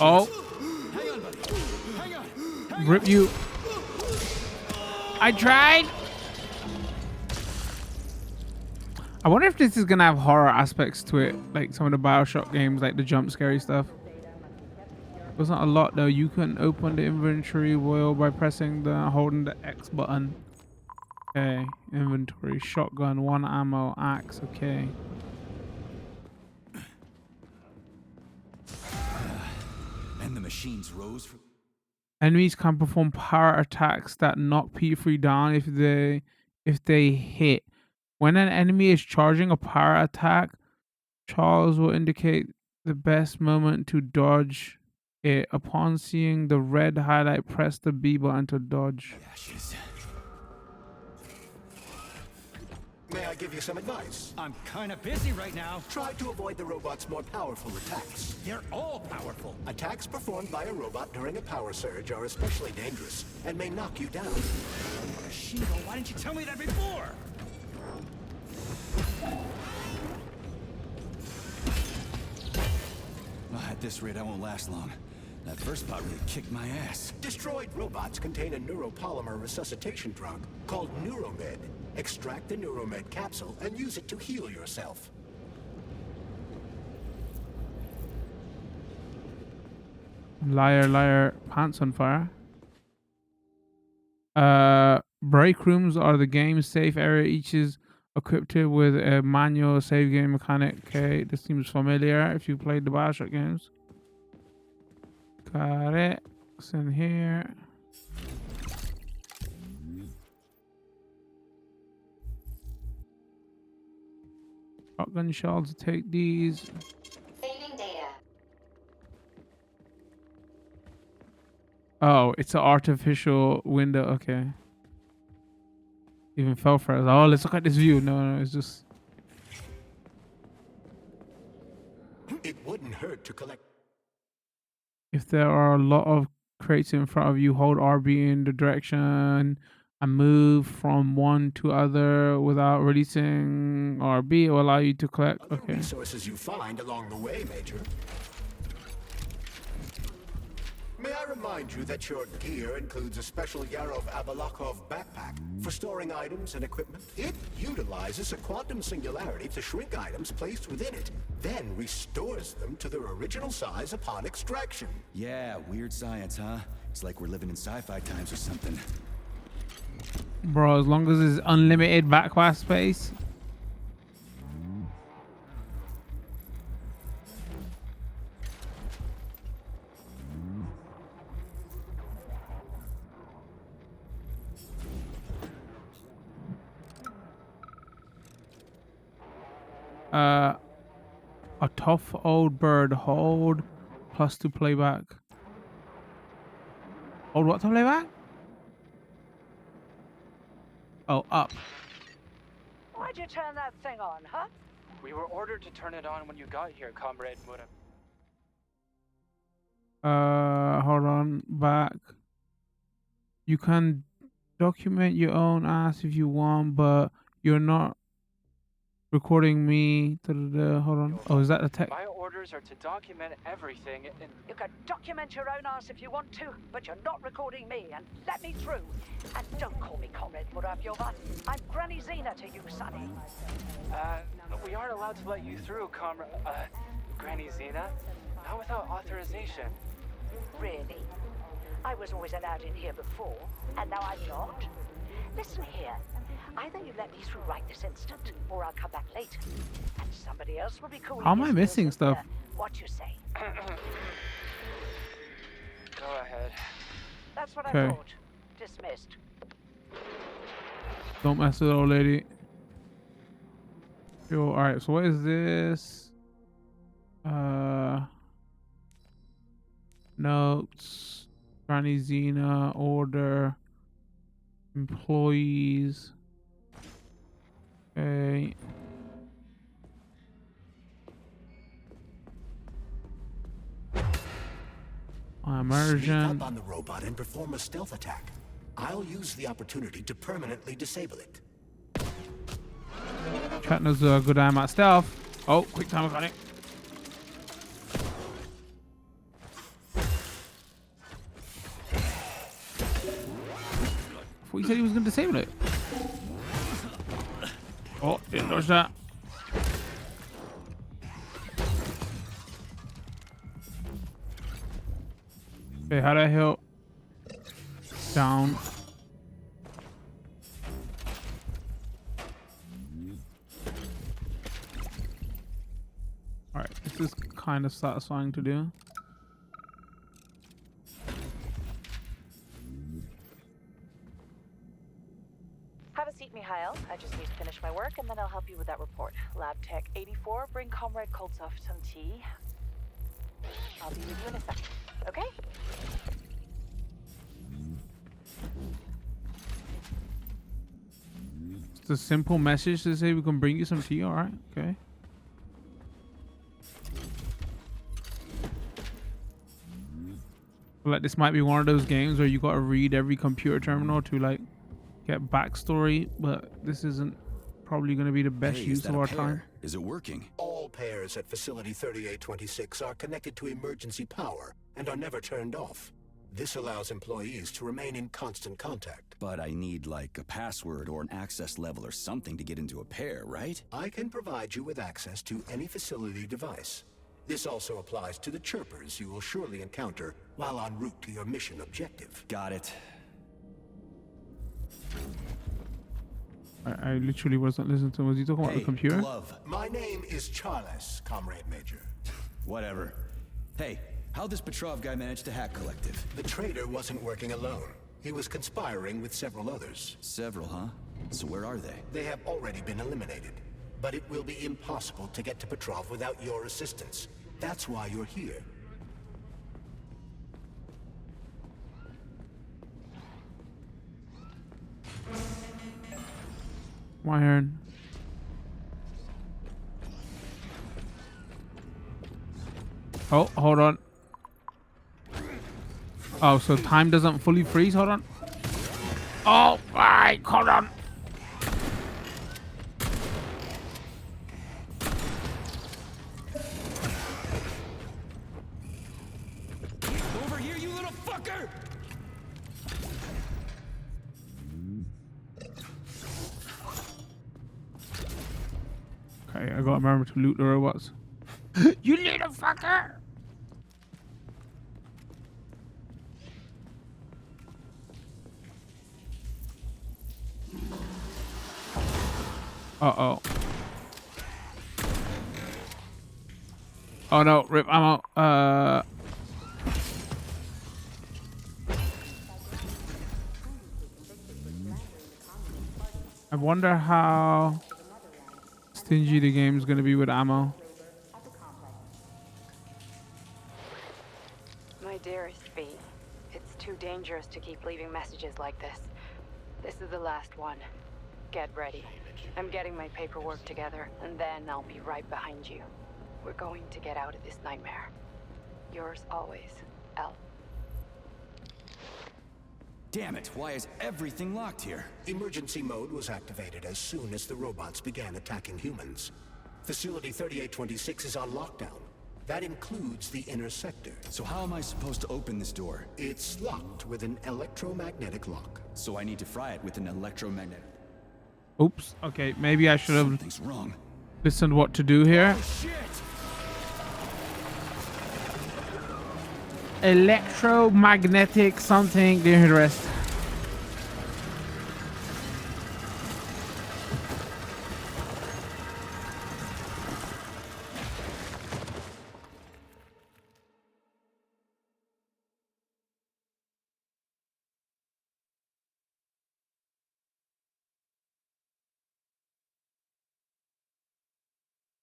Oh, Hang on, buddy. Hang on. rip you. I tried. I wonder if this is gonna have horror aspects to it, like some of the Bioshock games, like the jump scary stuff. There's not a lot though. You can open the inventory wheel by holding the X button. Okay, inventory, shotgun, 1 ammo, axe. Okay. And the machines rose from... Enemies can perform power attacks that knock P3 down if they hit. When an enemy is charging a power attack, Charles will indicate the best moment to dodge it. Upon seeing the red highlight, press the B button to dodge. Ashes. May I give you some advice? I'm kind of busy right now. Try to avoid the robot's more powerful attacks. They're all powerful. Attacks performed by a robot during a power surge are especially dangerous and may knock you down. Shiva, why didn't you tell me that before? Well, at this rate, I won't last long. That first part really kicked my ass. Destroyed robots contain a neuropolymer resuscitation drug called Neuromed. Extract the Neuromed capsule and use it to heal yourself. Liar, liar, pants on fire. Break rooms are the game's safe area. Each is equipped with a manual save game mechanic. Okay, this seems familiar if you played the Bioshock games. Got it. It's in here. Shotgun shells, take these. Saving data. Oh, it's an artificial window. Okay. Even fell for us. Oh, let's look at this view. No, it's just. It wouldn't hurt to collect. If there are a lot of crates in front of you, hold RB in the direction and move from one to other without releasing RB. It will allow you to collect. Okay. Resources you find along the way, Major. May I remind you that your gear includes a special Yarov Abalakov backpack for storing items and equipment? It utilizes a quantum singularity to shrink items placed within it, then restores them to their original size upon extraction. Yeah, weird science, huh? It's like we're living in sci-fi times or something. Bro, as long as it's unlimited backpack space. A tough old bird. Hold plus to playback. Hold what to playback? Oh, up. Why'd you turn that thing on, huh? We were ordered to turn it on when you got here, Comrade Muram. Hold on, back. You can document your own ass if you want, but you're not recording me. Hold on. Oh, is that the text? My orders are to document everything and... You can document your own ass if you want to, but you're not recording me, and let me through. And don't call me Comrade Muravyova. I'm Granny Zena to you, Sonny. We aren't allowed to let you through, Granny Zena. Not without authorization. Really? I was always allowed in here before, and now I'm not? Listen here. Either you let me through right this instant, or I'll come back later. And somebody else will be cool. How am I missing stuff? What you say? Go ahead. That's what Okay. I thought. Dismissed. Don't mess with old lady. Yo, alright, so what is this? Notes. Granny Zena, order. Employees. Okay. Immersion. Sneak up on the robot and perform a stealth attack. I'll use the opportunity to permanently disable it. Chatner's a good aim at stealth. Oh, quick time mechanic. I thought he said he was going to disable it. Oh, didn't dodge that. Okay, how the hell? Down. Alright, this is kind of satisfying to do. Have a seat, Mikhail. I just need to finish finish my work, and then I'll help you with that report. Lab Tech 84, bring Comrade Koltsov some tea. I'll be with you in a second, okay? It's a simple message to say we can bring you some tea, alright? Okay. Like this might be one of those games where you gotta read every computer terminal to like get backstory, but this isn't probably gonna be the best use of our time. Is it working? All pairs at Facility 3826 are connected to emergency power and are never turned off. This allows employees to remain in constant contact. But I need like a password or an access level or something to get into a pair, right? I can provide you with access to any facility device. This also applies to the chirpers you will surely encounter while en route to your mission objective. Got it. I literally wasn't listening to him. Was he talking about the computer? Glove. My name is Charles, Comrade Major. Whatever. Hey, how'd this Petrov guy manage to hack Collective? The traitor wasn't working alone. He was conspiring with several others. Several, huh? So where are they? They have already been eliminated. But it will be impossible to get to Petrov without your assistance. That's why you're here. My turn. Oh, hold on. Oh, so time doesn't fully freeze? Hold on. Oh, right. Hold on. Over here, you little fucker! Okay, I gotta remember to loot the robots. You little fucker! Uh-oh. Oh no, rip ammo. I wonder how stingy the game's gonna be with ammo. My dearest V, it's too dangerous to keep leaving messages like this. This is the last one. Get ready. I'm getting my paperwork together, and then I'll be right behind you. We're going to get out of this nightmare. Yours always, L. Damn it, why is everything locked here? Emergency mode was activated as soon as the robots began attacking humans. Facility 3826 is on lockdown. That includes the inner sector. So how am I supposed to open this door? It's locked with an electromagnetic lock. So I need to fry it with an electromagnetic... Oops. Okay, maybe I should have Something's wrong. listened what to do here. Oh, shit! Electromagnetic something. Didn't hear the rest.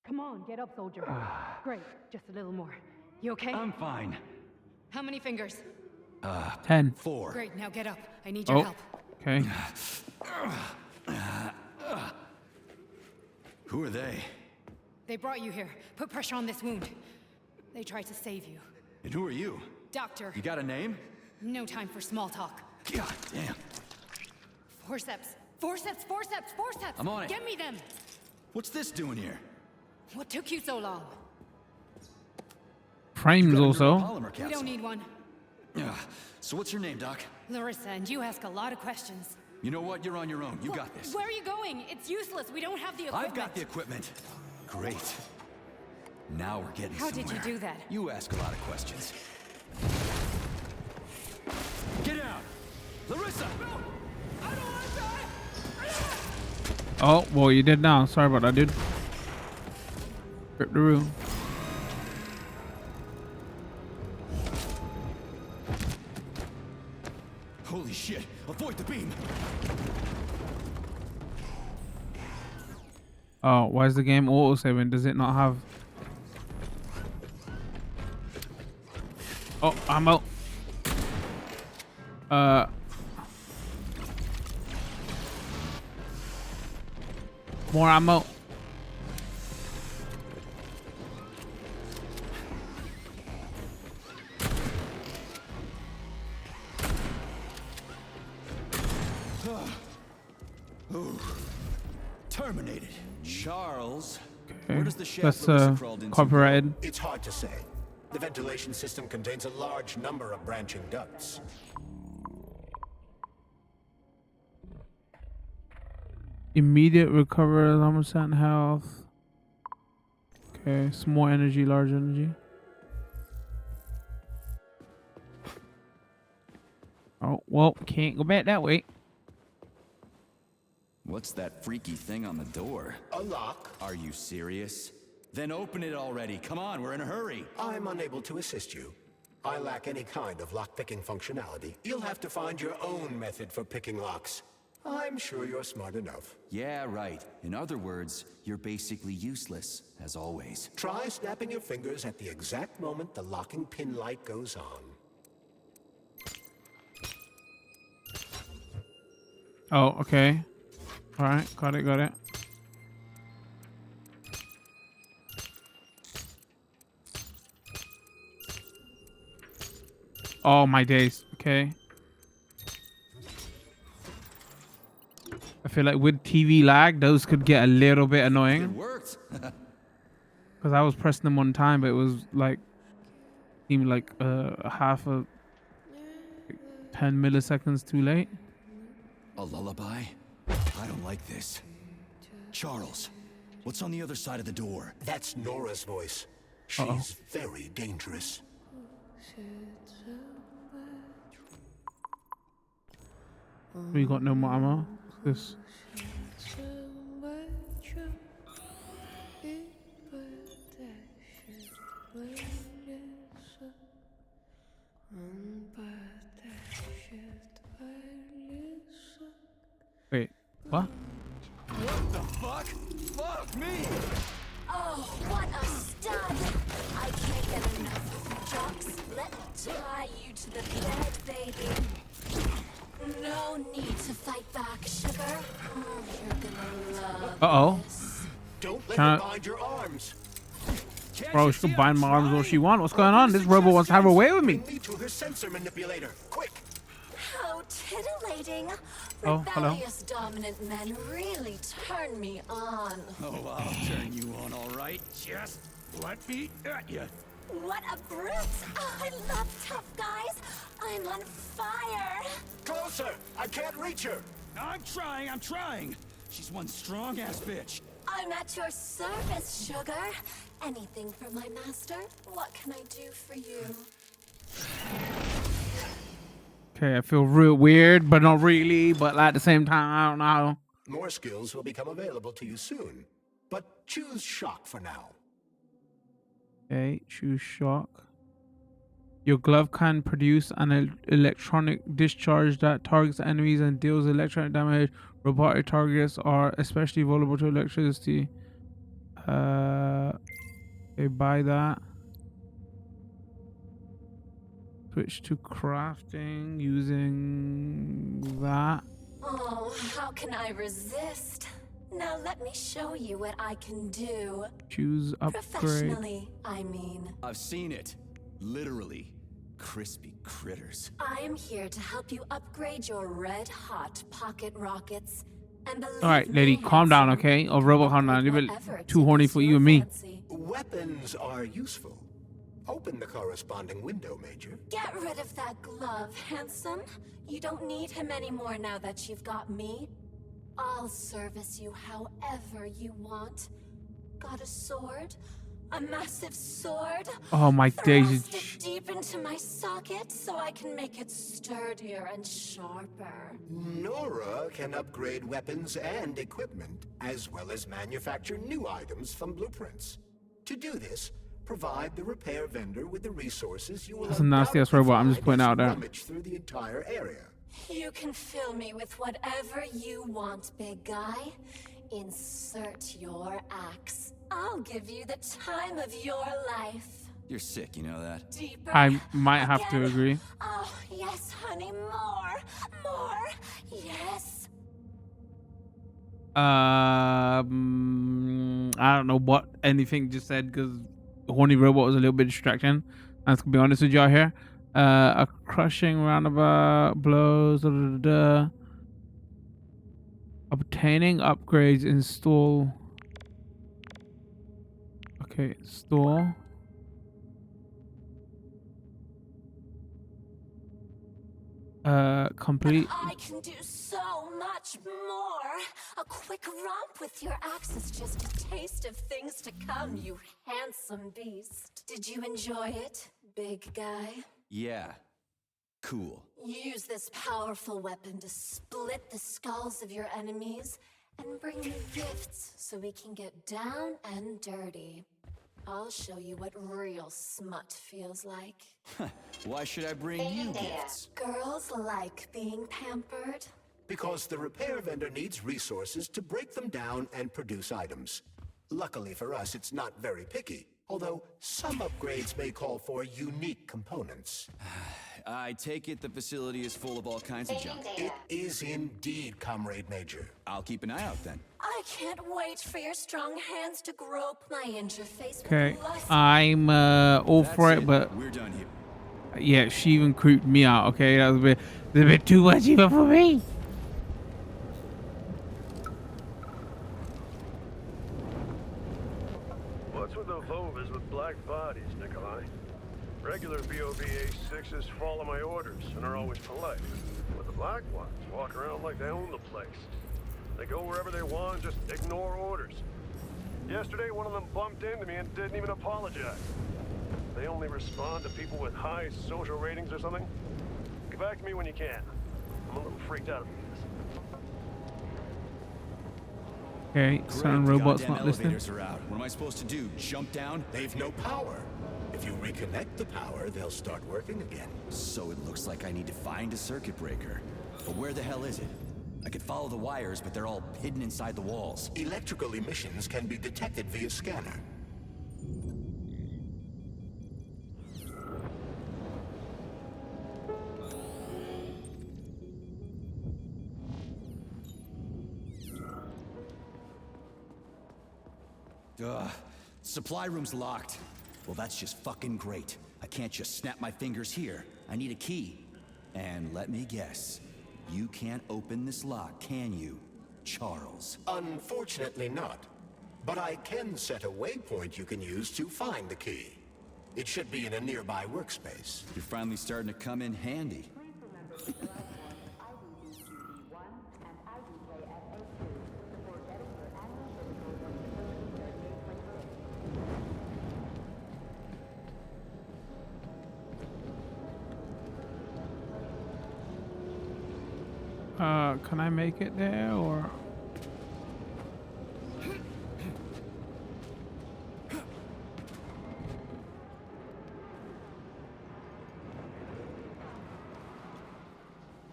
Come on, get up, soldier. Great, just a little more. You okay? I'm fine. How many fingers? 10. 4. Great, now get up. I need your help. Okay. Who are they? They brought you here. Put pressure on this wound. They tried to save you. And who are you? Doctor. You got a name? No time for small talk. God damn. Forceps. Forceps, forceps, forceps! I'm on it. Get me them! What's this doing here? What took you so long? Frames also. Polymer capsule. We don't need one. So what's your name, Doc? Larissa, and you ask a lot of questions. You know what? You're on your own. You got this. Where are you going? It's useless. We don't have the equipment. I've got the equipment. Great. Now we're getting How somewhere. did you do that? You ask a lot of questions. Get out! Larissa! No! I don't want to die! Oh, well, you did now. Sorry about that, dude. Rip the room. Holy shit! Avoid the beam! Oh, why is the game auto saving? Does it not have? Oh, ammo. More ammo. Terminated. Charles, Okay. where does the shaft That's Larissa crawled into copyrighted. It's hard to say. The ventilation system contains a large number of branching ducts. Immediate recovery, 100% health. Okay, small energy, large energy. Oh, well, can't go back that way. What's that freaky thing on the door? A lock. Are you serious? Then open it already. Come on, we're in a hurry. I'm unable to assist you. I lack any kind of lock-picking functionality. You'll have to find your own method for picking locks. I'm sure you're smart enough. Yeah, right. In other words, you're basically useless, as always. Try snapping your fingers at the exact moment the locking pin light goes on. Oh, okay. All right, got it. Oh, my days. Okay. I feel like with TV lag, those could get a little bit It annoying. worked. Because I was pressing them one time, but it was like, seemed like half a 10 milliseconds too late. A lullaby? I don't like this. Charles, what's on the other side of the door? That's Nora's voice. She's very dangerous. We got no more ammo. This. Wait, what? What the fuck? Fuck me! Oh, what a stud! I can't get enough of you, jocks. Let me tie you to the bed, baby. No need to fight back, sugar. You're gonna love Uh-oh. this. Don't let Kinda- her bind your arms. Bro, she can bind my arms all she wants. What's going on? This robot wants to have her way with me. Bring me to her sensor manipulator. Quick! How titillating. Oh, hello. Rebellious dominant men really turn me on. Oh, I'll turn you on, all right. Just let me at you. What a brute! Oh, I love tough guys. I'm on fire. Closer! I can't reach her! I'm trying. She's one strong-ass bitch. I'm at your service, sugar. Anything for my master? What can I do for you? Okay, I feel real weird, but not really. But at the same time, I don't know. More skills will become available to you soon. But choose shock for now. Okay, choose shock. Your glove can produce an electronic discharge that targets enemies and deals electronic damage. Robotic targets are especially vulnerable to electricity. Okay, buy that. Switch to crafting using that. Oh, how can I resist? Now let me show you what I can do. Choose upgrade. Professionally, I mean. I've seen it. Literally. Crispy critters. I'm here to help you upgrade your red-hot pocket rockets. And believe All right, me, lady, calm down, okay? Or robot, calm down. You're a bit too horny for you and me. Weapons are useful. Open the corresponding window, Major. Get rid of that glove, handsome. You don't need him anymore now that you've got me. I'll service you however you want. Got a sword? A massive sword? Oh, my days. Thrust it deep into my socket so I can make it sturdier and sharper. Nora can upgrade weapons and equipment, as well as manufacture new items from blueprints. To do this, provide the repair vendor with the resources you will That's a nasty-ass robot. I'm just pointing out there. rummage through the entire area. You can fill me with whatever you want, big guy. Insert your axe. I'll give you the time of your life. You're sick, you know that? Deeper. I might have to Again. agree. Oh, yes, honey, more. More. Yes. I don't know what anything just said because horny robot was a little bit distraction. I have to be honest with y'all here. A crushing roundabout blows. Obtaining upgrades. Install. Okay, install. Complete. I can do so much more. A quick romp with your axe is just a taste of things to come, you handsome beast. Did you enjoy it, big guy? Yeah. Cool. Use this powerful weapon to split the skulls of your enemies and bring me gifts so we can get down and dirty. I'll show you what real smut feels like. Why should I bring you gifts? Girls like being pampered. Because the repair vendor needs resources to break them down and produce items. Luckily for us, it's not very picky, although some upgrades may call for unique components. I take it the facility is full of all kinds of junk. It is indeed, Comrade Major. I'll keep an eye out then. I can't wait for your strong hands to grope my interface. Okay, I'm all for it, but we're done here. Yeah, she even creeped me out. Okay, that was a bit too much even for me. What's with the Vovas with black bodies, Nikolai? Regular BOVA6s follow my orders and are always polite. But the black ones walk around like they own the place. They go wherever they want, just ignore orders. Yesterday, one of them bumped into me and didn't even apologize. They only respond to people with high social ratings or something. Get back to me when you can. I'm a little freaked out about this. Okay, certain robots not listening. Elevators are out. What am I supposed to do? Jump down? They've no power. If you reconnect the power, they'll start working again. So it looks like I need to find a circuit breaker. But where the hell is it? I could follow the wires, but they're all hidden inside the walls. Electrical emissions can be detected via scanner. Supply room's locked. Well, that's just fucking great. I can't just snap my fingers here. I need a key. And let me guess, you can't open this lock, can you, Charles? Unfortunately not. But I can set a waypoint you can use to find the key. It should be in a nearby workspace. You're finally starting to come in handy. Can I make it there or?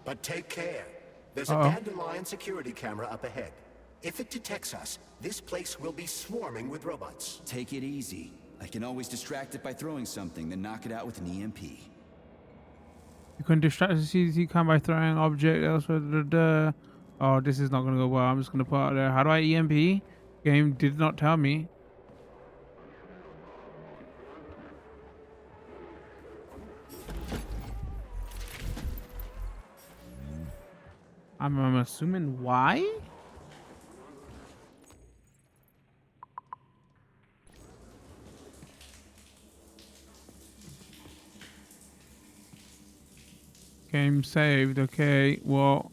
But take care. There's a dandelion security camera up ahead. If it detects us, this place will be swarming with robots. Take it easy. I can always distract it by throwing something, then knock it out with an EMP. You can distract the CCTV cam by throwing object elsewhere. Oh, this is not going to go well. I'm just going to put out there. How do I EMP? Game did not tell me. I'm assuming why? Game saved. Okay, well,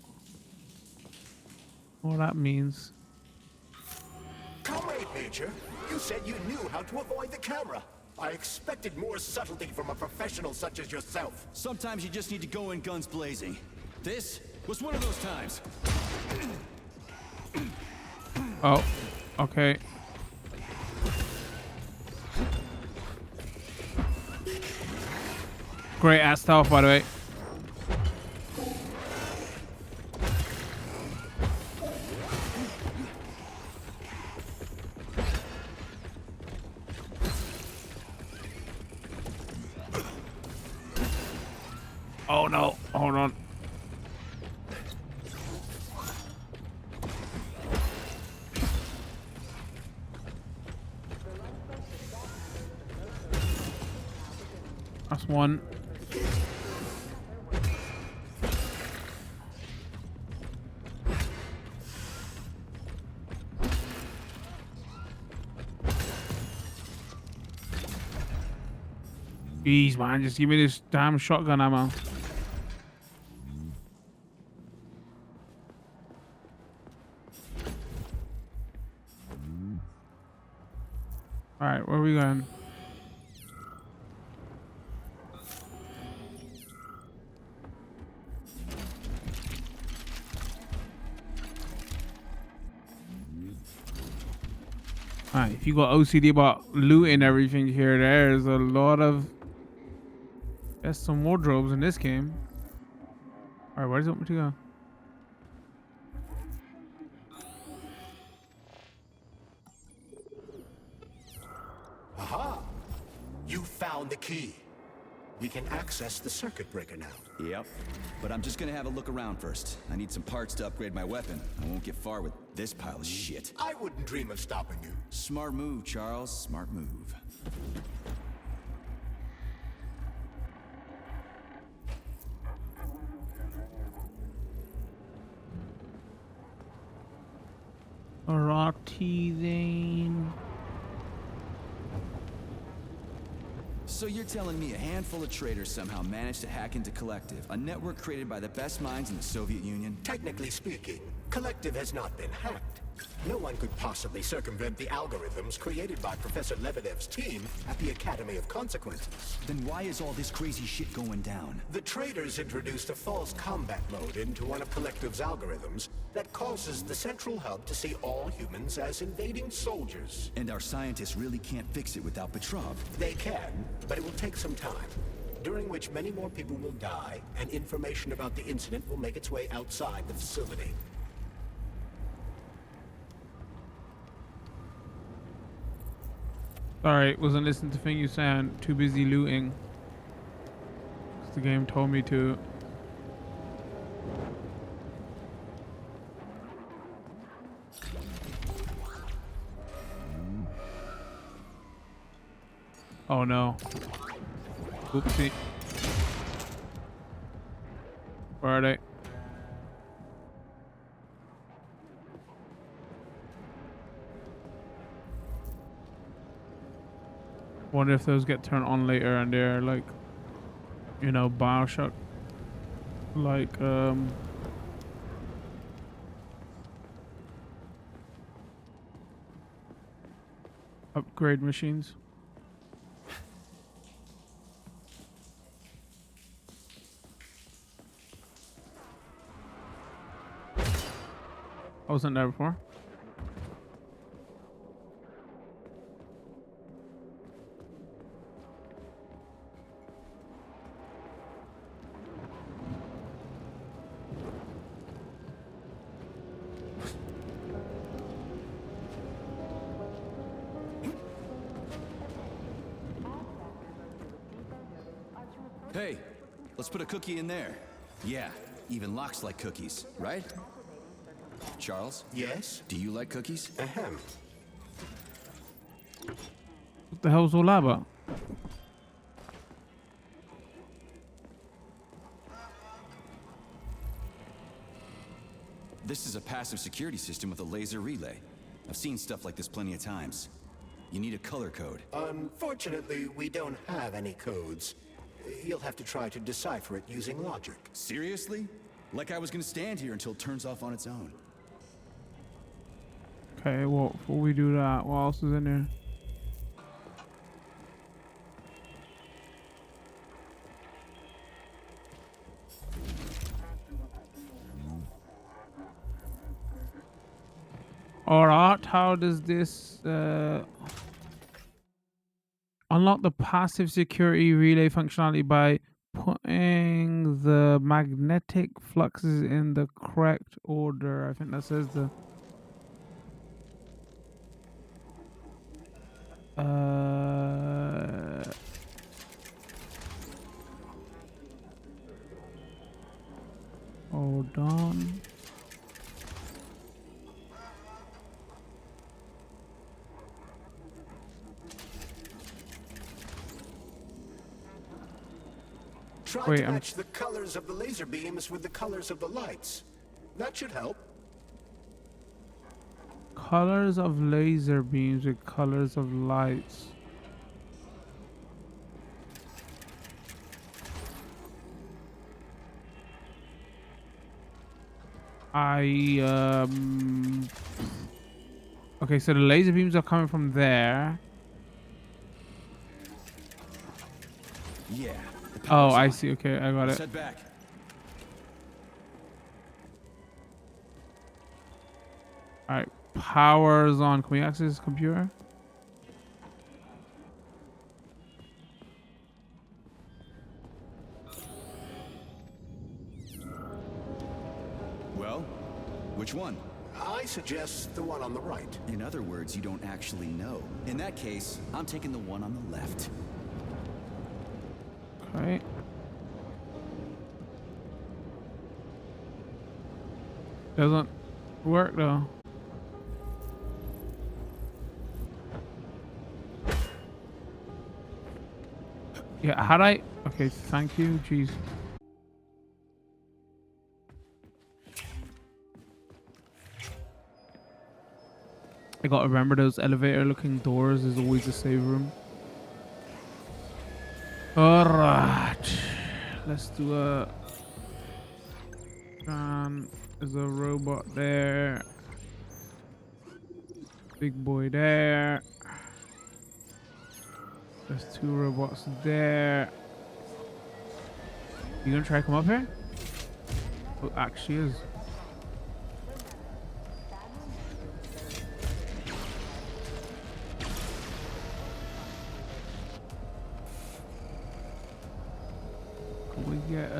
all that means. Comrade Major, you said you knew how to avoid the camera. I expected more subtlety from a professional such as yourself. Sometimes you just need to go in guns blazing. This was one of those times. Oh, okay. Great ass stealth, by the way. Oh no, hold on. That's one. Jeez, man, just give me this damn shotgun ammo. Alright, where are we going? Alright, if you got OCD about looting everything here, there's a lot of... There's some wardrobes in this game. Alright, where does it want me to go? Aha! You found the key. We can access the circuit breaker now. Yep. But I'm just gonna have a look around first. I need some parts to upgrade my weapon. I won't get far with this pile of shit. I wouldn't dream of stopping you. Smart move, Charles. Smart move. Teasing. So you're telling me a handful of traitors somehow managed to hack into Collective, a network created by the best minds in the Soviet Union? Technically speaking, Collective has not been hacked. No one could possibly circumvent the algorithms created by Professor Lebedev's team at the Academy of Consequences. Then why is all this crazy shit going down? The traitors introduced a false combat mode into one of Collective's algorithms that causes the central hub to see all humans as invading soldiers. And our scientists really can't fix it without Petrov. They can, but it will take some time, during which many more people will die, and information about the incident will make its way outside the facility. Sorry, wasn't listening to the thing you saying. Too busy looting. 'Cause the game told me to. Oh no. Oopsie. Where are they? Wonder if those get turned on later and they're like, you know, Bioshock, like upgrade machines. I wasn't there before. Hey, let's put a cookie in there. Yeah, even locks like cookies, right? Charles? Yes? Do you like cookies? Ahem. What the hell's all that about? This is a passive security system with a laser relay. I've seen stuff like this plenty of times. You need a color code. Unfortunately, we don't have any codes. You'll have to try to decipher it using logic. Seriously? Like I was gonna stand here until it turns off on its own. Okay, well, before we do that, what else is in there? Alright, how does this unlock the passive security relay functionality by putting the magnetic fluxes in the correct order? I think that says the Hold on. Try Wait, to match the colors of the laser beams with the colors of the lights. That should help. Colors of laser beams with colors of lights. Okay, so the laser beams are coming from there. Yeah. Oh, I see. Okay, I got it. Set back. All right, power's on. Can we access this computer? Well, which one? I suggest the one on the right. In other words, you don't actually know. In that case, I'm taking the one on the left. Okay. Doesn't work though. Yeah, how'd I? Okay, thank you. Jeez. I gotta remember those elevator looking doors is always a save room. Alright. Let's do a... There's a robot there. Big boy there. There's 2 robots there. You gonna try to come up here? Oh, actually is. Can we get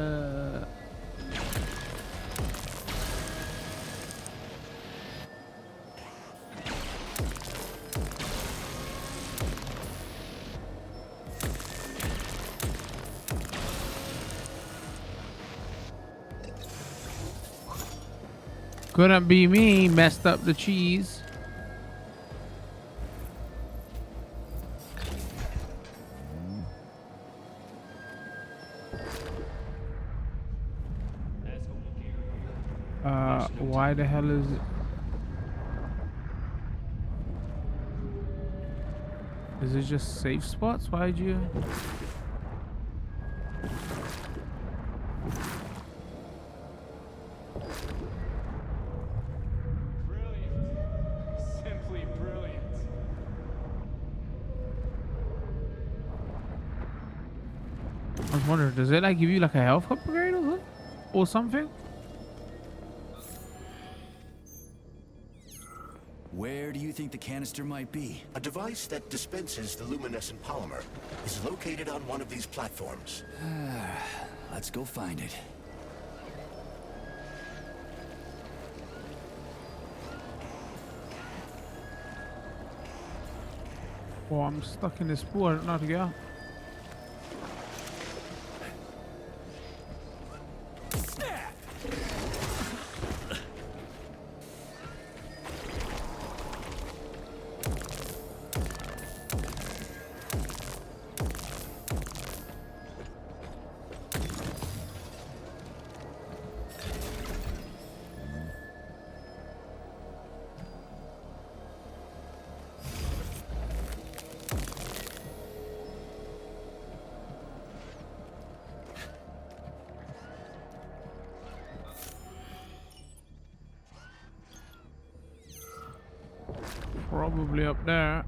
couldn't be me, messed up the cheese. Why the hell is it? Is it just safe spots? Why'd you? Simply brilliant. I was wondering, does it like give you like a health upgrade or something? Where do you think the canister might be? A device that dispenses the luminescent polymer is located on one of these platforms. Let's go find it. Oh, I'm stuck in this pool. I don't know how to get out. Probably up there.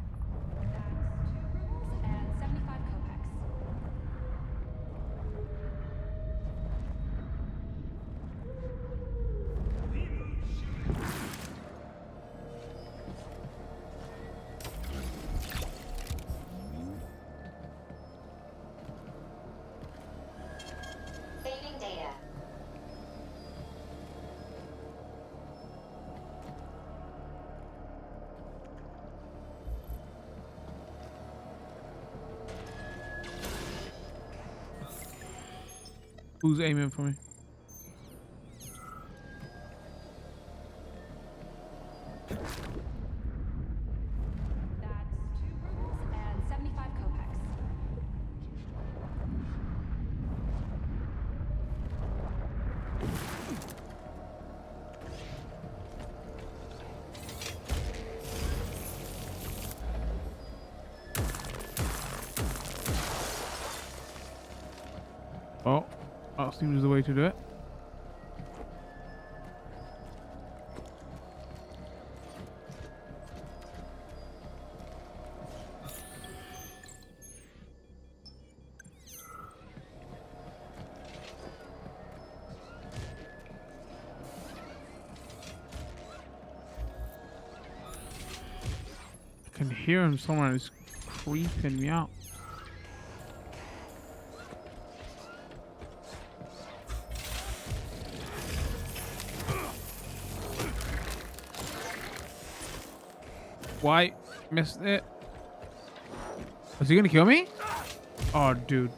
Saving data. Who's aiming for me? Oh, that seems the way to do it. I can hear him somewhere. It's creeping me out. Why? Missed it. Is he gonna kill me? Oh, dude.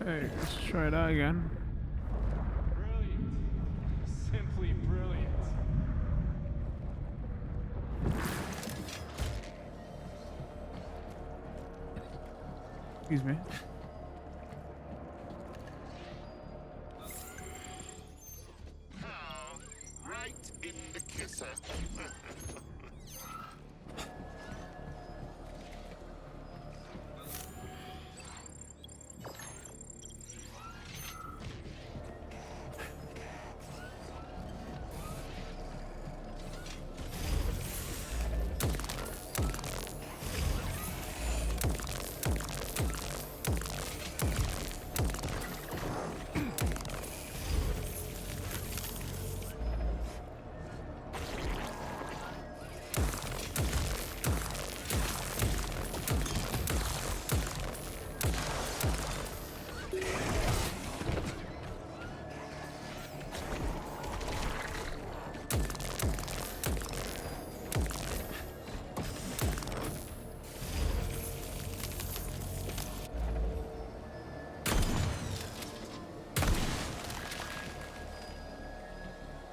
Okay, let's try that again. Brilliant. Simply brilliant. Excuse me. Right in the kisser.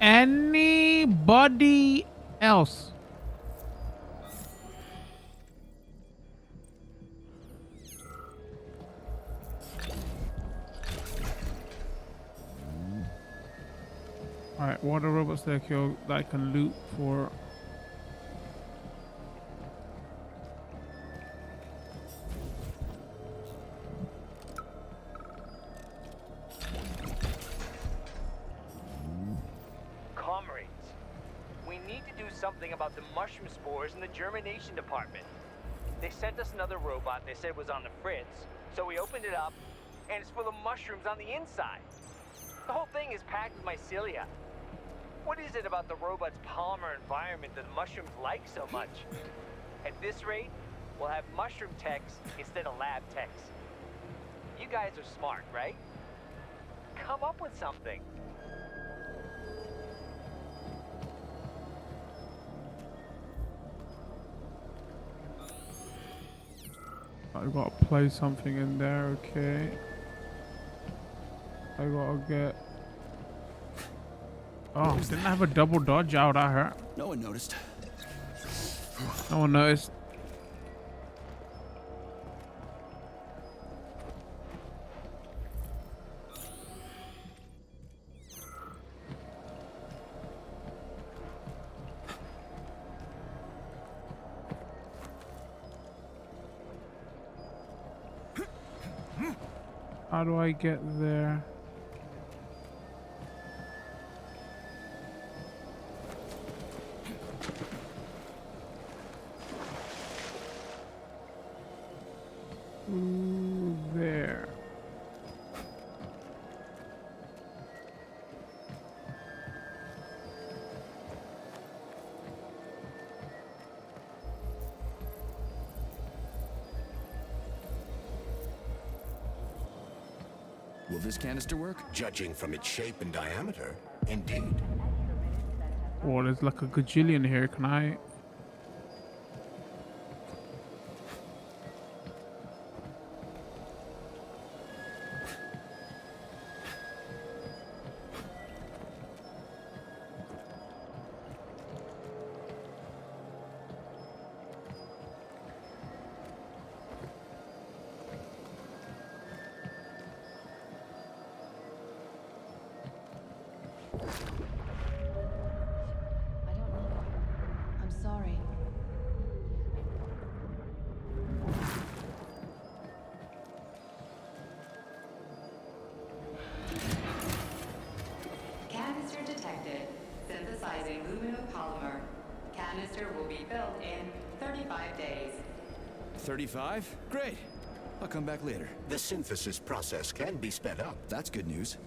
Anybody else? Alright, what are robots that I can loot for? Comrades, we need to do something about the mushroom spores in the germination department. They sent us another robot they said was on the fritz, so we opened it up, and it's full of mushrooms on the inside. The whole thing is packed with mycelia. What is it about the robot's polymer environment that the mushrooms like so much? At this rate, we'll have mushroom techs instead of lab techs. You guys are smart, right? Come up with something. I gotta play something in there, okay. I gotta get... Oh, didn't I have a double dodge out at her? No one noticed. No one noticed. How do I get there? Ooh, there. Will this canister work? Judging from its shape and diameter, indeed. Oh, there's like a gajillion here. Can I? sorry. Canister detected. Synthesizing luminopolymer. Canister will be built in 35 days. 35? Great. I'll come back later. The synthesis process can be sped up. That's good news.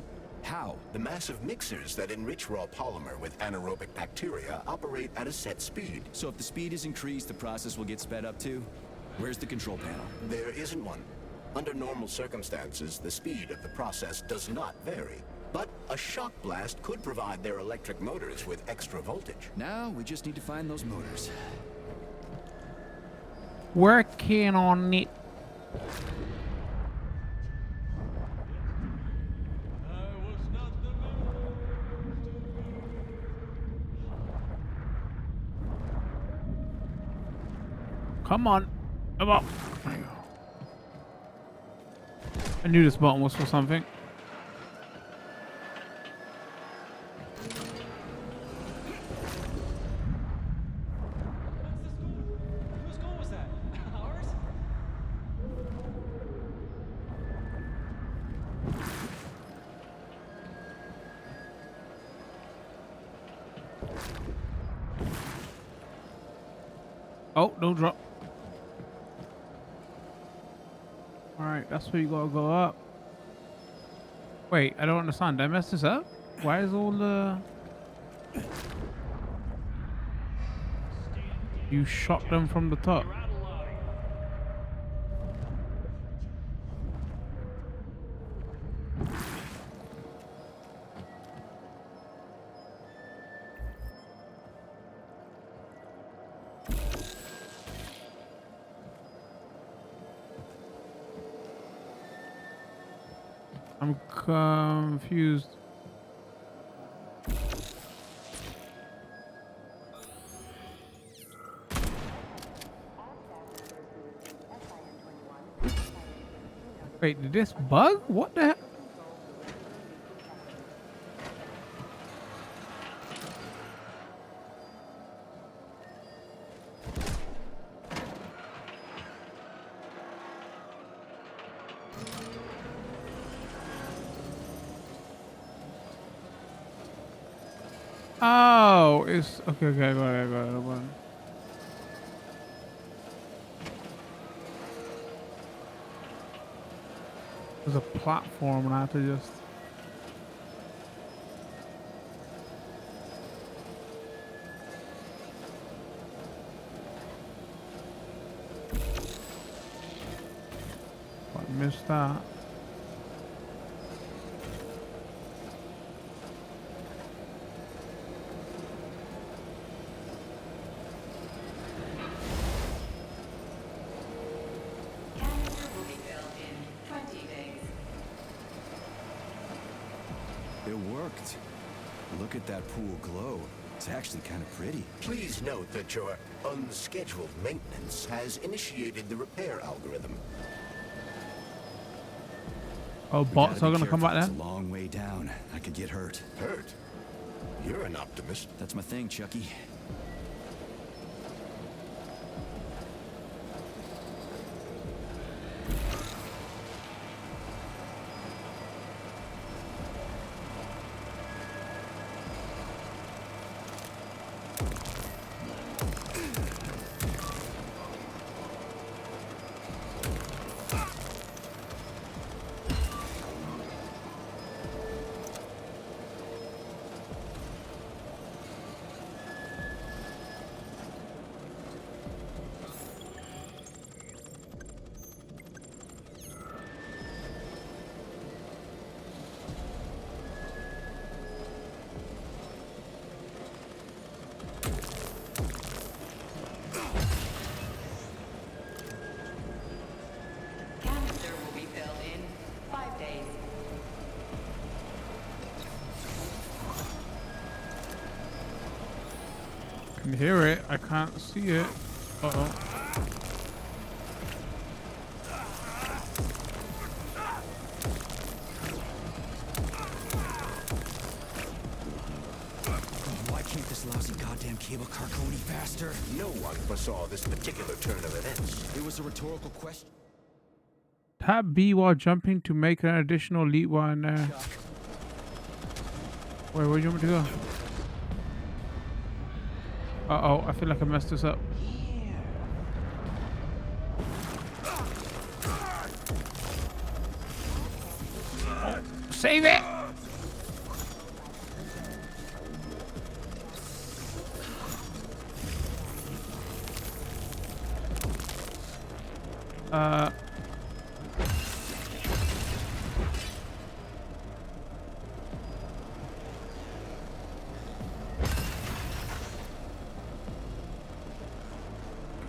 How? The massive mixers that enrich raw polymer with anaerobic bacteria operate at a set speed. So if the speed is increased, the process will get sped up too? Where's the control panel? There isn't one. Under normal circumstances, the speed of the process does not vary. But a shock blast could provide their electric motors with extra voltage. Now we just need to find those motors. Working on it. Come on. Come on. I knew this button was for something. Whose goal was that? Ours? Oh, don't drop. Alright, that's where you gotta go up. Wait, I don't understand. Did I mess this up? Why is all the... You shot them from the top. I'm confused. Wait, did this bug? What the heck? Oh, it's okay. Okay, I got it. Hold on. There's a platform, and I have to just. I missed that. It worked. Look at that pool glow. It's actually kind of pretty. Please note that your unscheduled maintenance has initiated the repair algorithm. Oh, bots are gonna come back It's then? a long way down. I could get hurt. Hurt? You're an optimist. That's my thing, Chucky. Canister will be filled in 5 days. I can hear it. I can't see it. Uh-oh. Why can't this lousy goddamn cable car go any faster? No one foresaw this particular turn of events. It was a rhetorical question. Tap B while jumping to make an additional leap while in there. Wait, where do you want me to go? Uh-oh, I feel like I messed this up. Save it!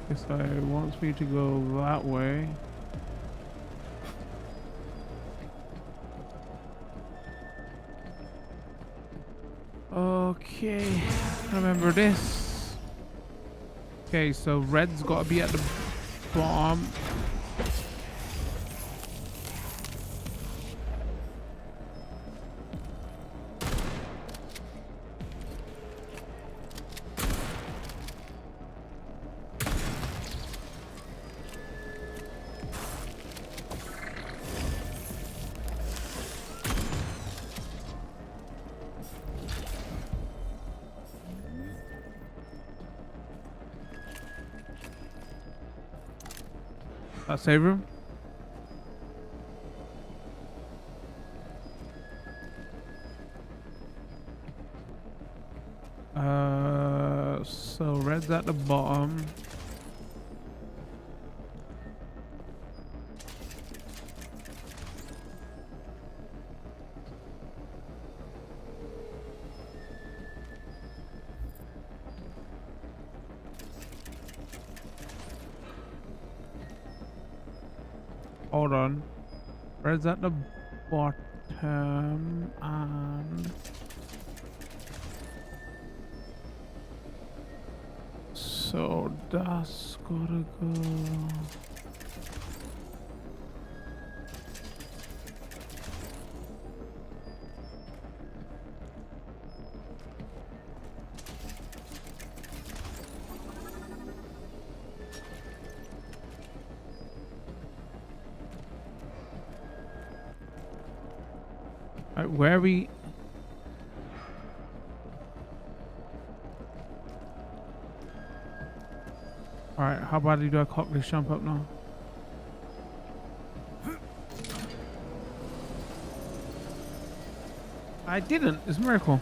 Guess it wants me to go that way. Okay, remember this. Okay, so red's got to be at the bottom. That save room? So red's at the bottom. Hold on. Red's at the bottom and so that's gotta go. Alright, where are we? Alright, how badly do I cock this jump up now? I didn't. It's a miracle.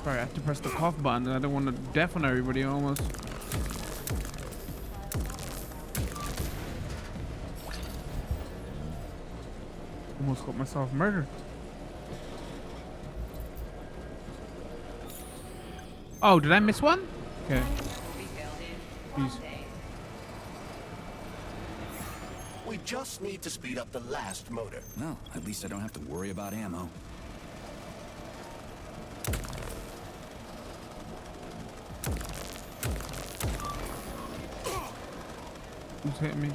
Sorry, I have to press the cough button and I don't want to deafen everybody almost. Almost got myself murdered. Oh, did I miss one? Okay. Jeez. We just need to speed up the last motor. Well, at least I don't have to worry about ammo. Who's hitting me?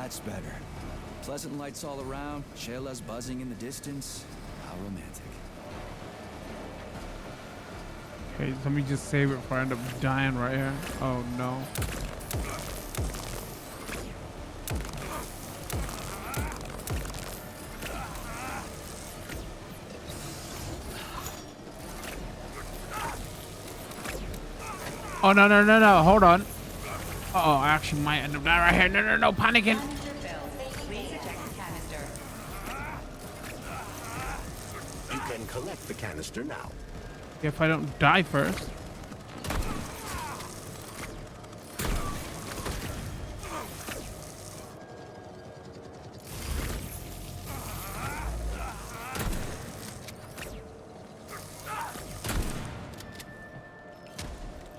That's better. Pleasant lights all around, Shayla's buzzing in the distance. How romantic. Okay, let me just save it before I end up dying right here. Oh no. Oh no no no no! Hold on. Uh-oh, I actually might end up dying right here. No no no! Panicking. You can collect the canister now. If I don't die first.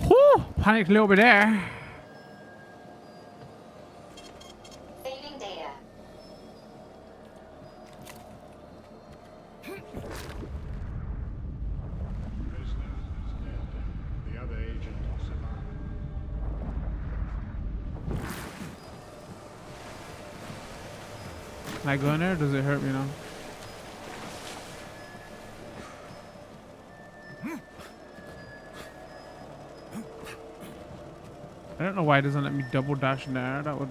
Whew! Panicked a little bit there. Saving data. The other agent survived. Can I go in there? Or does it hurt me now? I don't know why it doesn't let me double dash in there. That would.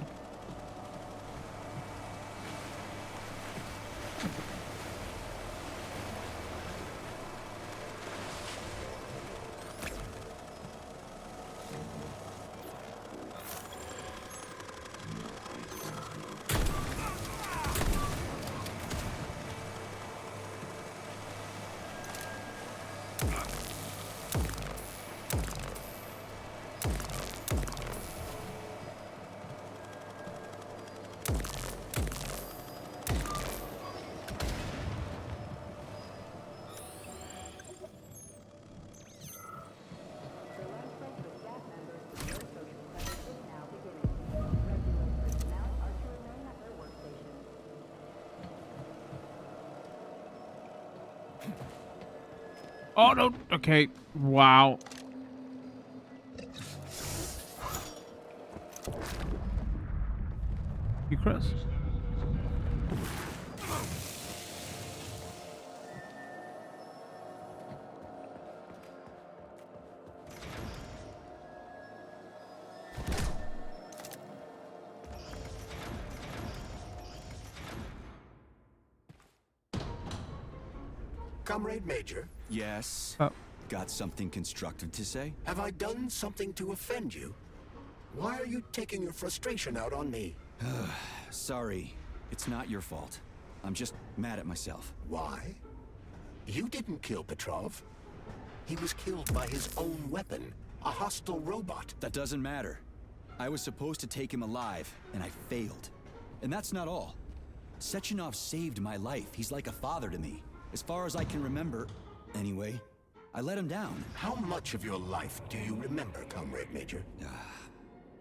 Oh no! Okay. Wow. You Chris? Comrade Major? Yes? Got something constructive to say? Have I done something to offend you? Why are you taking your frustration out on me? Sorry. It's not your fault. I'm just mad at myself. Why? You didn't kill Petrov. He was killed by his own weapon, a hostile robot. That doesn't matter. I was supposed to take him alive, and I failed. And that's not all. Sechenov saved my life. He's like a father to me. As far as I can remember, anyway, I let him down. How much of your life do you remember, Comrade Major?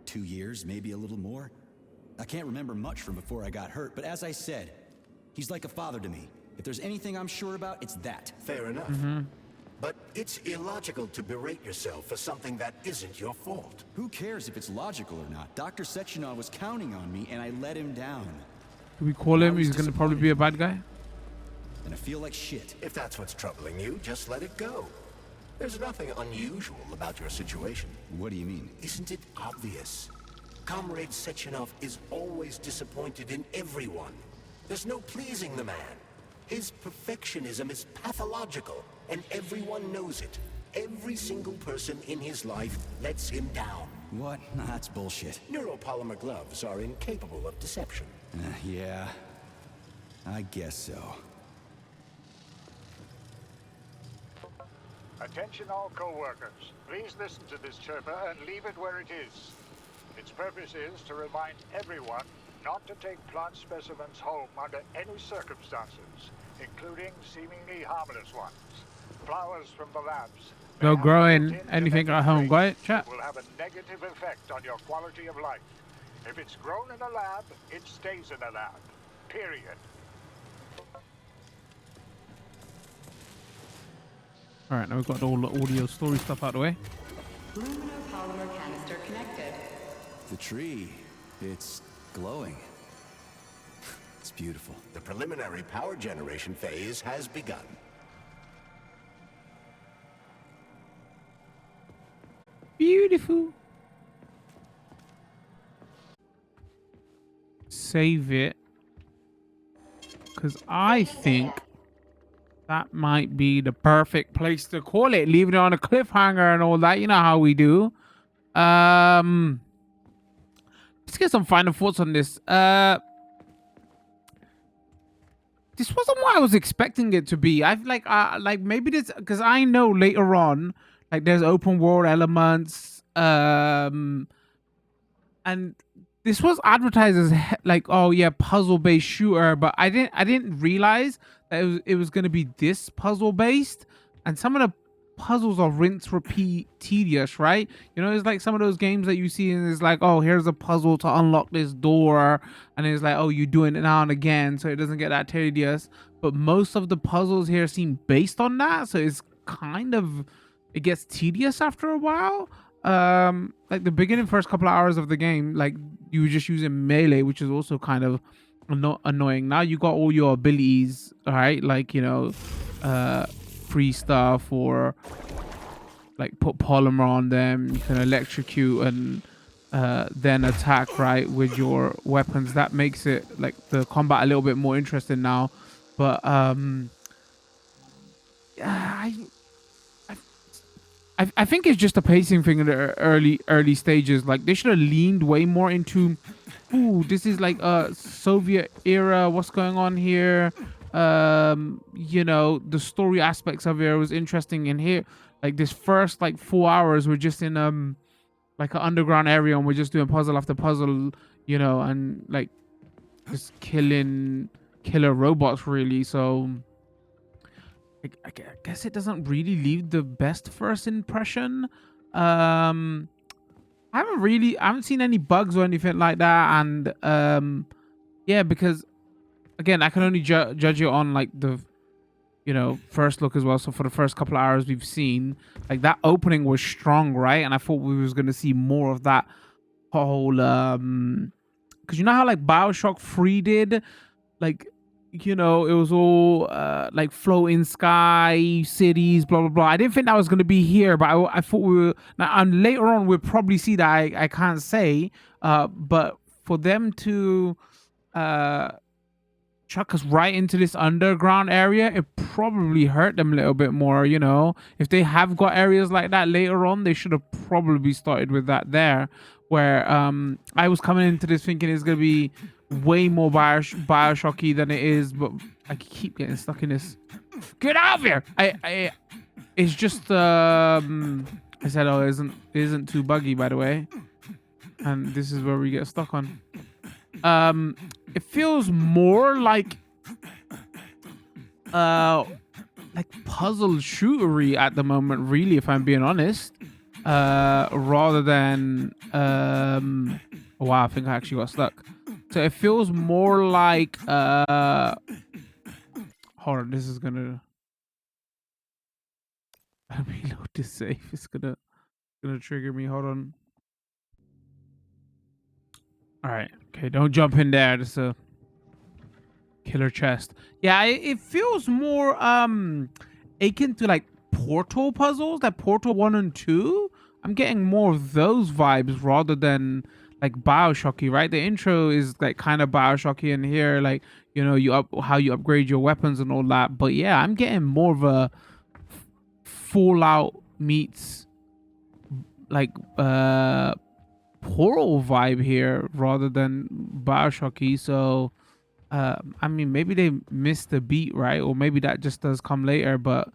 2 years, maybe a little more. I can't remember much from before I got hurt, but as I said, he's like a father to me. If there's anything I'm sure about, it's that. Fair enough. But it's illogical to berate yourself for something that isn't your fault. Who cares if it's logical or not? Dr. Sechenov was counting on me, and I let him down. Do we call him? He's gonna probably be a bad guy. And I feel like shit. If that's what's troubling you, just let it go. There's nothing unusual about your situation. What do you mean? Isn't it obvious? Comrade Sechenov is always disappointed in everyone. There's no pleasing the man. His perfectionism is pathological, and everyone knows it. Every single person in his life lets him down. What? That's bullshit. Neuropolymer gloves are incapable of deception. Yeah, I guess so. Attention all co-workers. Please listen to this chirper and leave it where it is. Its purpose is to remind everyone not to take plant specimens home under any circumstances, including seemingly harmless ones. Flowers from the labs. No growing anything at home, got it, chat? Will have a negative effect on your quality of life. If it's grown in a lab, it stays in a lab. Period. Alright, now we've got all the audio story stuff out of the way. Polymer canister connected. The tree, it's glowing. It's beautiful. The preliminary power generation phase has begun. Beautiful. Save it. Because I think that might be the perfect place to call it. Leaving it on a cliffhanger and all that. You know how we do. Let's get some final thoughts on this. This wasn't what I was expecting it to be. I've like maybe this because I know later on, like there's open world elements, and this was advertised as like, oh yeah, puzzle based shooter, but I didn't realize that it was gonna be this puzzle based, and some of the puzzles are rinse repeat tedious, right? You know, it's like some of those games that you see and it's like, oh, here's a puzzle to unlock this door, and it's like, oh, you're doing it now and again, so it doesn't get that tedious. But most of the puzzles here seem based on that, so it's kind of, it gets tedious after a while. Like the beginning first couple of hours of the game, like you were just using melee, which is also kind of annoying. Now you got all your abilities, all right, like, you know, free stuff, or like put polymer on them, you can electrocute and then attack, right, with your weapons. That makes it like the combat a little bit more interesting now. But yeah, I think it's just a pacing thing in the early stages. Like they should have leaned way more into, ooh, this is like a Soviet era, what's going on here. You know, the story aspects of it was interesting. And here, like this first like 4 hours, we're just in like an underground area and we're just doing puzzle after puzzle, you know, and like just killing killer robots really. So I guess it doesn't really leave the best first impression. I haven't seen any bugs or anything like that. And yeah, because again, I can only judge it on like the, you know, first look as well. So for the first couple of hours we've seen, like that opening was strong, right? And I thought we was going to see more of that whole because you know how like BioShock 3 did, like, you know, it was all like floating sky cities, blah blah blah. I didn't think that was going to be here, but I thought we were now, and later on we'll probably see that. I can't say, but for them to chuck us right into this underground area, it probably hurt them a little bit more. You know, if they have got areas like that later on, they should have probably started with that there, where I was coming into this thinking it's gonna be way more Bioshocky than it is, but I keep getting stuck in this. Get out of here! It's just I said, oh, it isn't too buggy, by the way, and this is where we get stuck on. It feels more like puzzle shootery at the moment, really, if I'm being honest, rather than oh, wow, I think I actually got stuck. So it feels more like hold on, this is gonna reload this save. It's gonna trigger me. Hold on. All right, okay, don't jump in there. This is a killer chest. Yeah, it feels more akin to like Portal puzzles, like Portal 1 and 2. I'm getting more of those vibes rather than like Bioshocky, right? The intro is like kind of Bioshocky, and here, like, you know, how you upgrade your weapons and all that. But yeah, I'm getting more of a Fallout meets like Portal vibe here rather than Bioshocky. So I mean, maybe they missed the beat, right? Or maybe that just does come later, but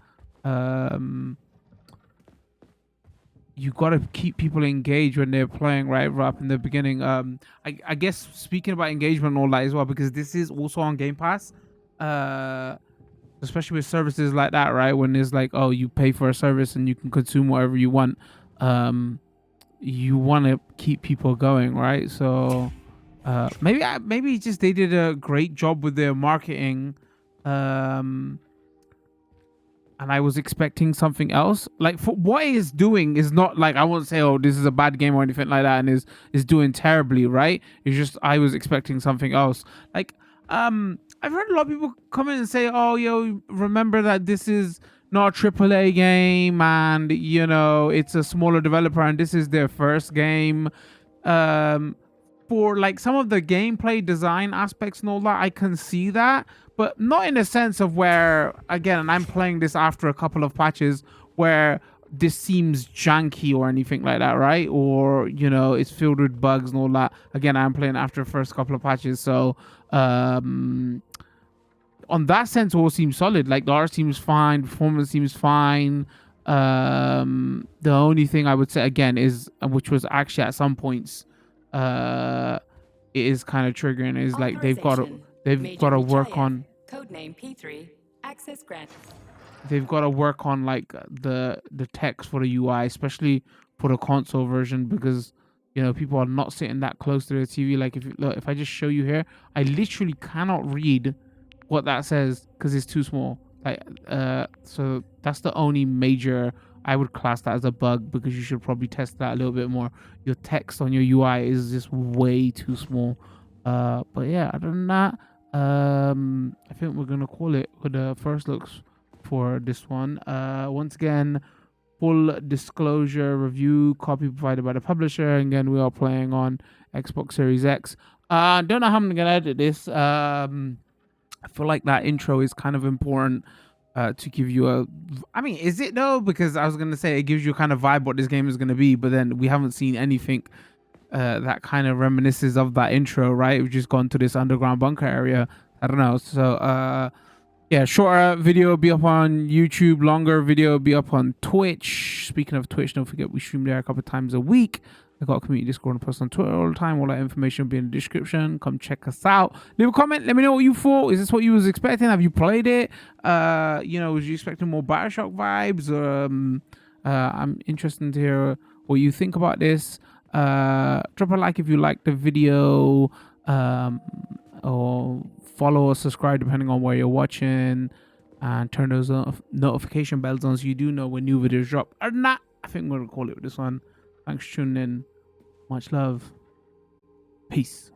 you got to keep people engaged when they're playing, right up in the beginning. I guess speaking about engagement and all that as well, because this is also on Game Pass, especially with services like that, right? When it's like, oh, you pay for a service and you can consume whatever you want. You want to keep people going, right? So maybe just they did a great job with their marketing, and I was expecting something else. Like, for what it is doing is not like, I won't say, oh, this is a bad game or anything like that, and is doing terribly, right? It's just I was expecting something else. Like I've heard a lot of people come in and say, "Oh, yo, remember that this is not a AAA game, and you know it's a smaller developer, and this is their first game." For like some of the gameplay design aspects and all that, I can see that, but not in a sense of where, again, and I'm playing this after a couple of patches where this seems janky or anything like that, right? Or, you know, it's filled with bugs and all that. Again, I'm playing after the first couple of patches, so on that sense, all seems solid. Like the art seems fine, performance seems fine. The only thing I would say again is, which was actually at some points, it is kind of triggering, is like they've got to work on codename P3 access grant. They've got to work on like the text for the UI, especially for the console version, because you know people are not sitting that close to the TV. Like if I just show you here, I literally cannot read what that says because it's too small. Like so that's the only major, I would class that as a bug, because you should probably test that a little bit more. Your text on your UI is just way too small. But yeah, other than that, I think we're gonna call it with the first looks for this one. Once again, full disclosure, review copy provided by the publisher. Again, we are playing on Xbox Series X. Don't know how I'm gonna edit this. I feel like that intro is kind of important to give you a, I mean, is it though? Because I was gonna say it gives you a kind of vibe what this game is gonna be, but then we haven't seen anything that kind of reminisces of that intro, right? We've just gone to this underground bunker area. I don't know. So yeah, shorter video will be up on YouTube, longer video will be up on Twitch. Speaking of Twitch, don't forget we stream there a couple of times a week. I got a community Discord and post on Twitter all the time. All that information will be in the description. Come check us out. Leave a comment. Let me know what you thought. Is this what you was expecting? Have you played it? You know, was you expecting more Bioshock vibes? I'm interested to hear what you think about this. Drop a like if you liked the video. Or follow or subscribe depending on where you're watching. And turn those notification bells on so you do know when new videos drop. Other than that, I think we're going to call it with this one. Thanks for tuning in. Much love. Peace.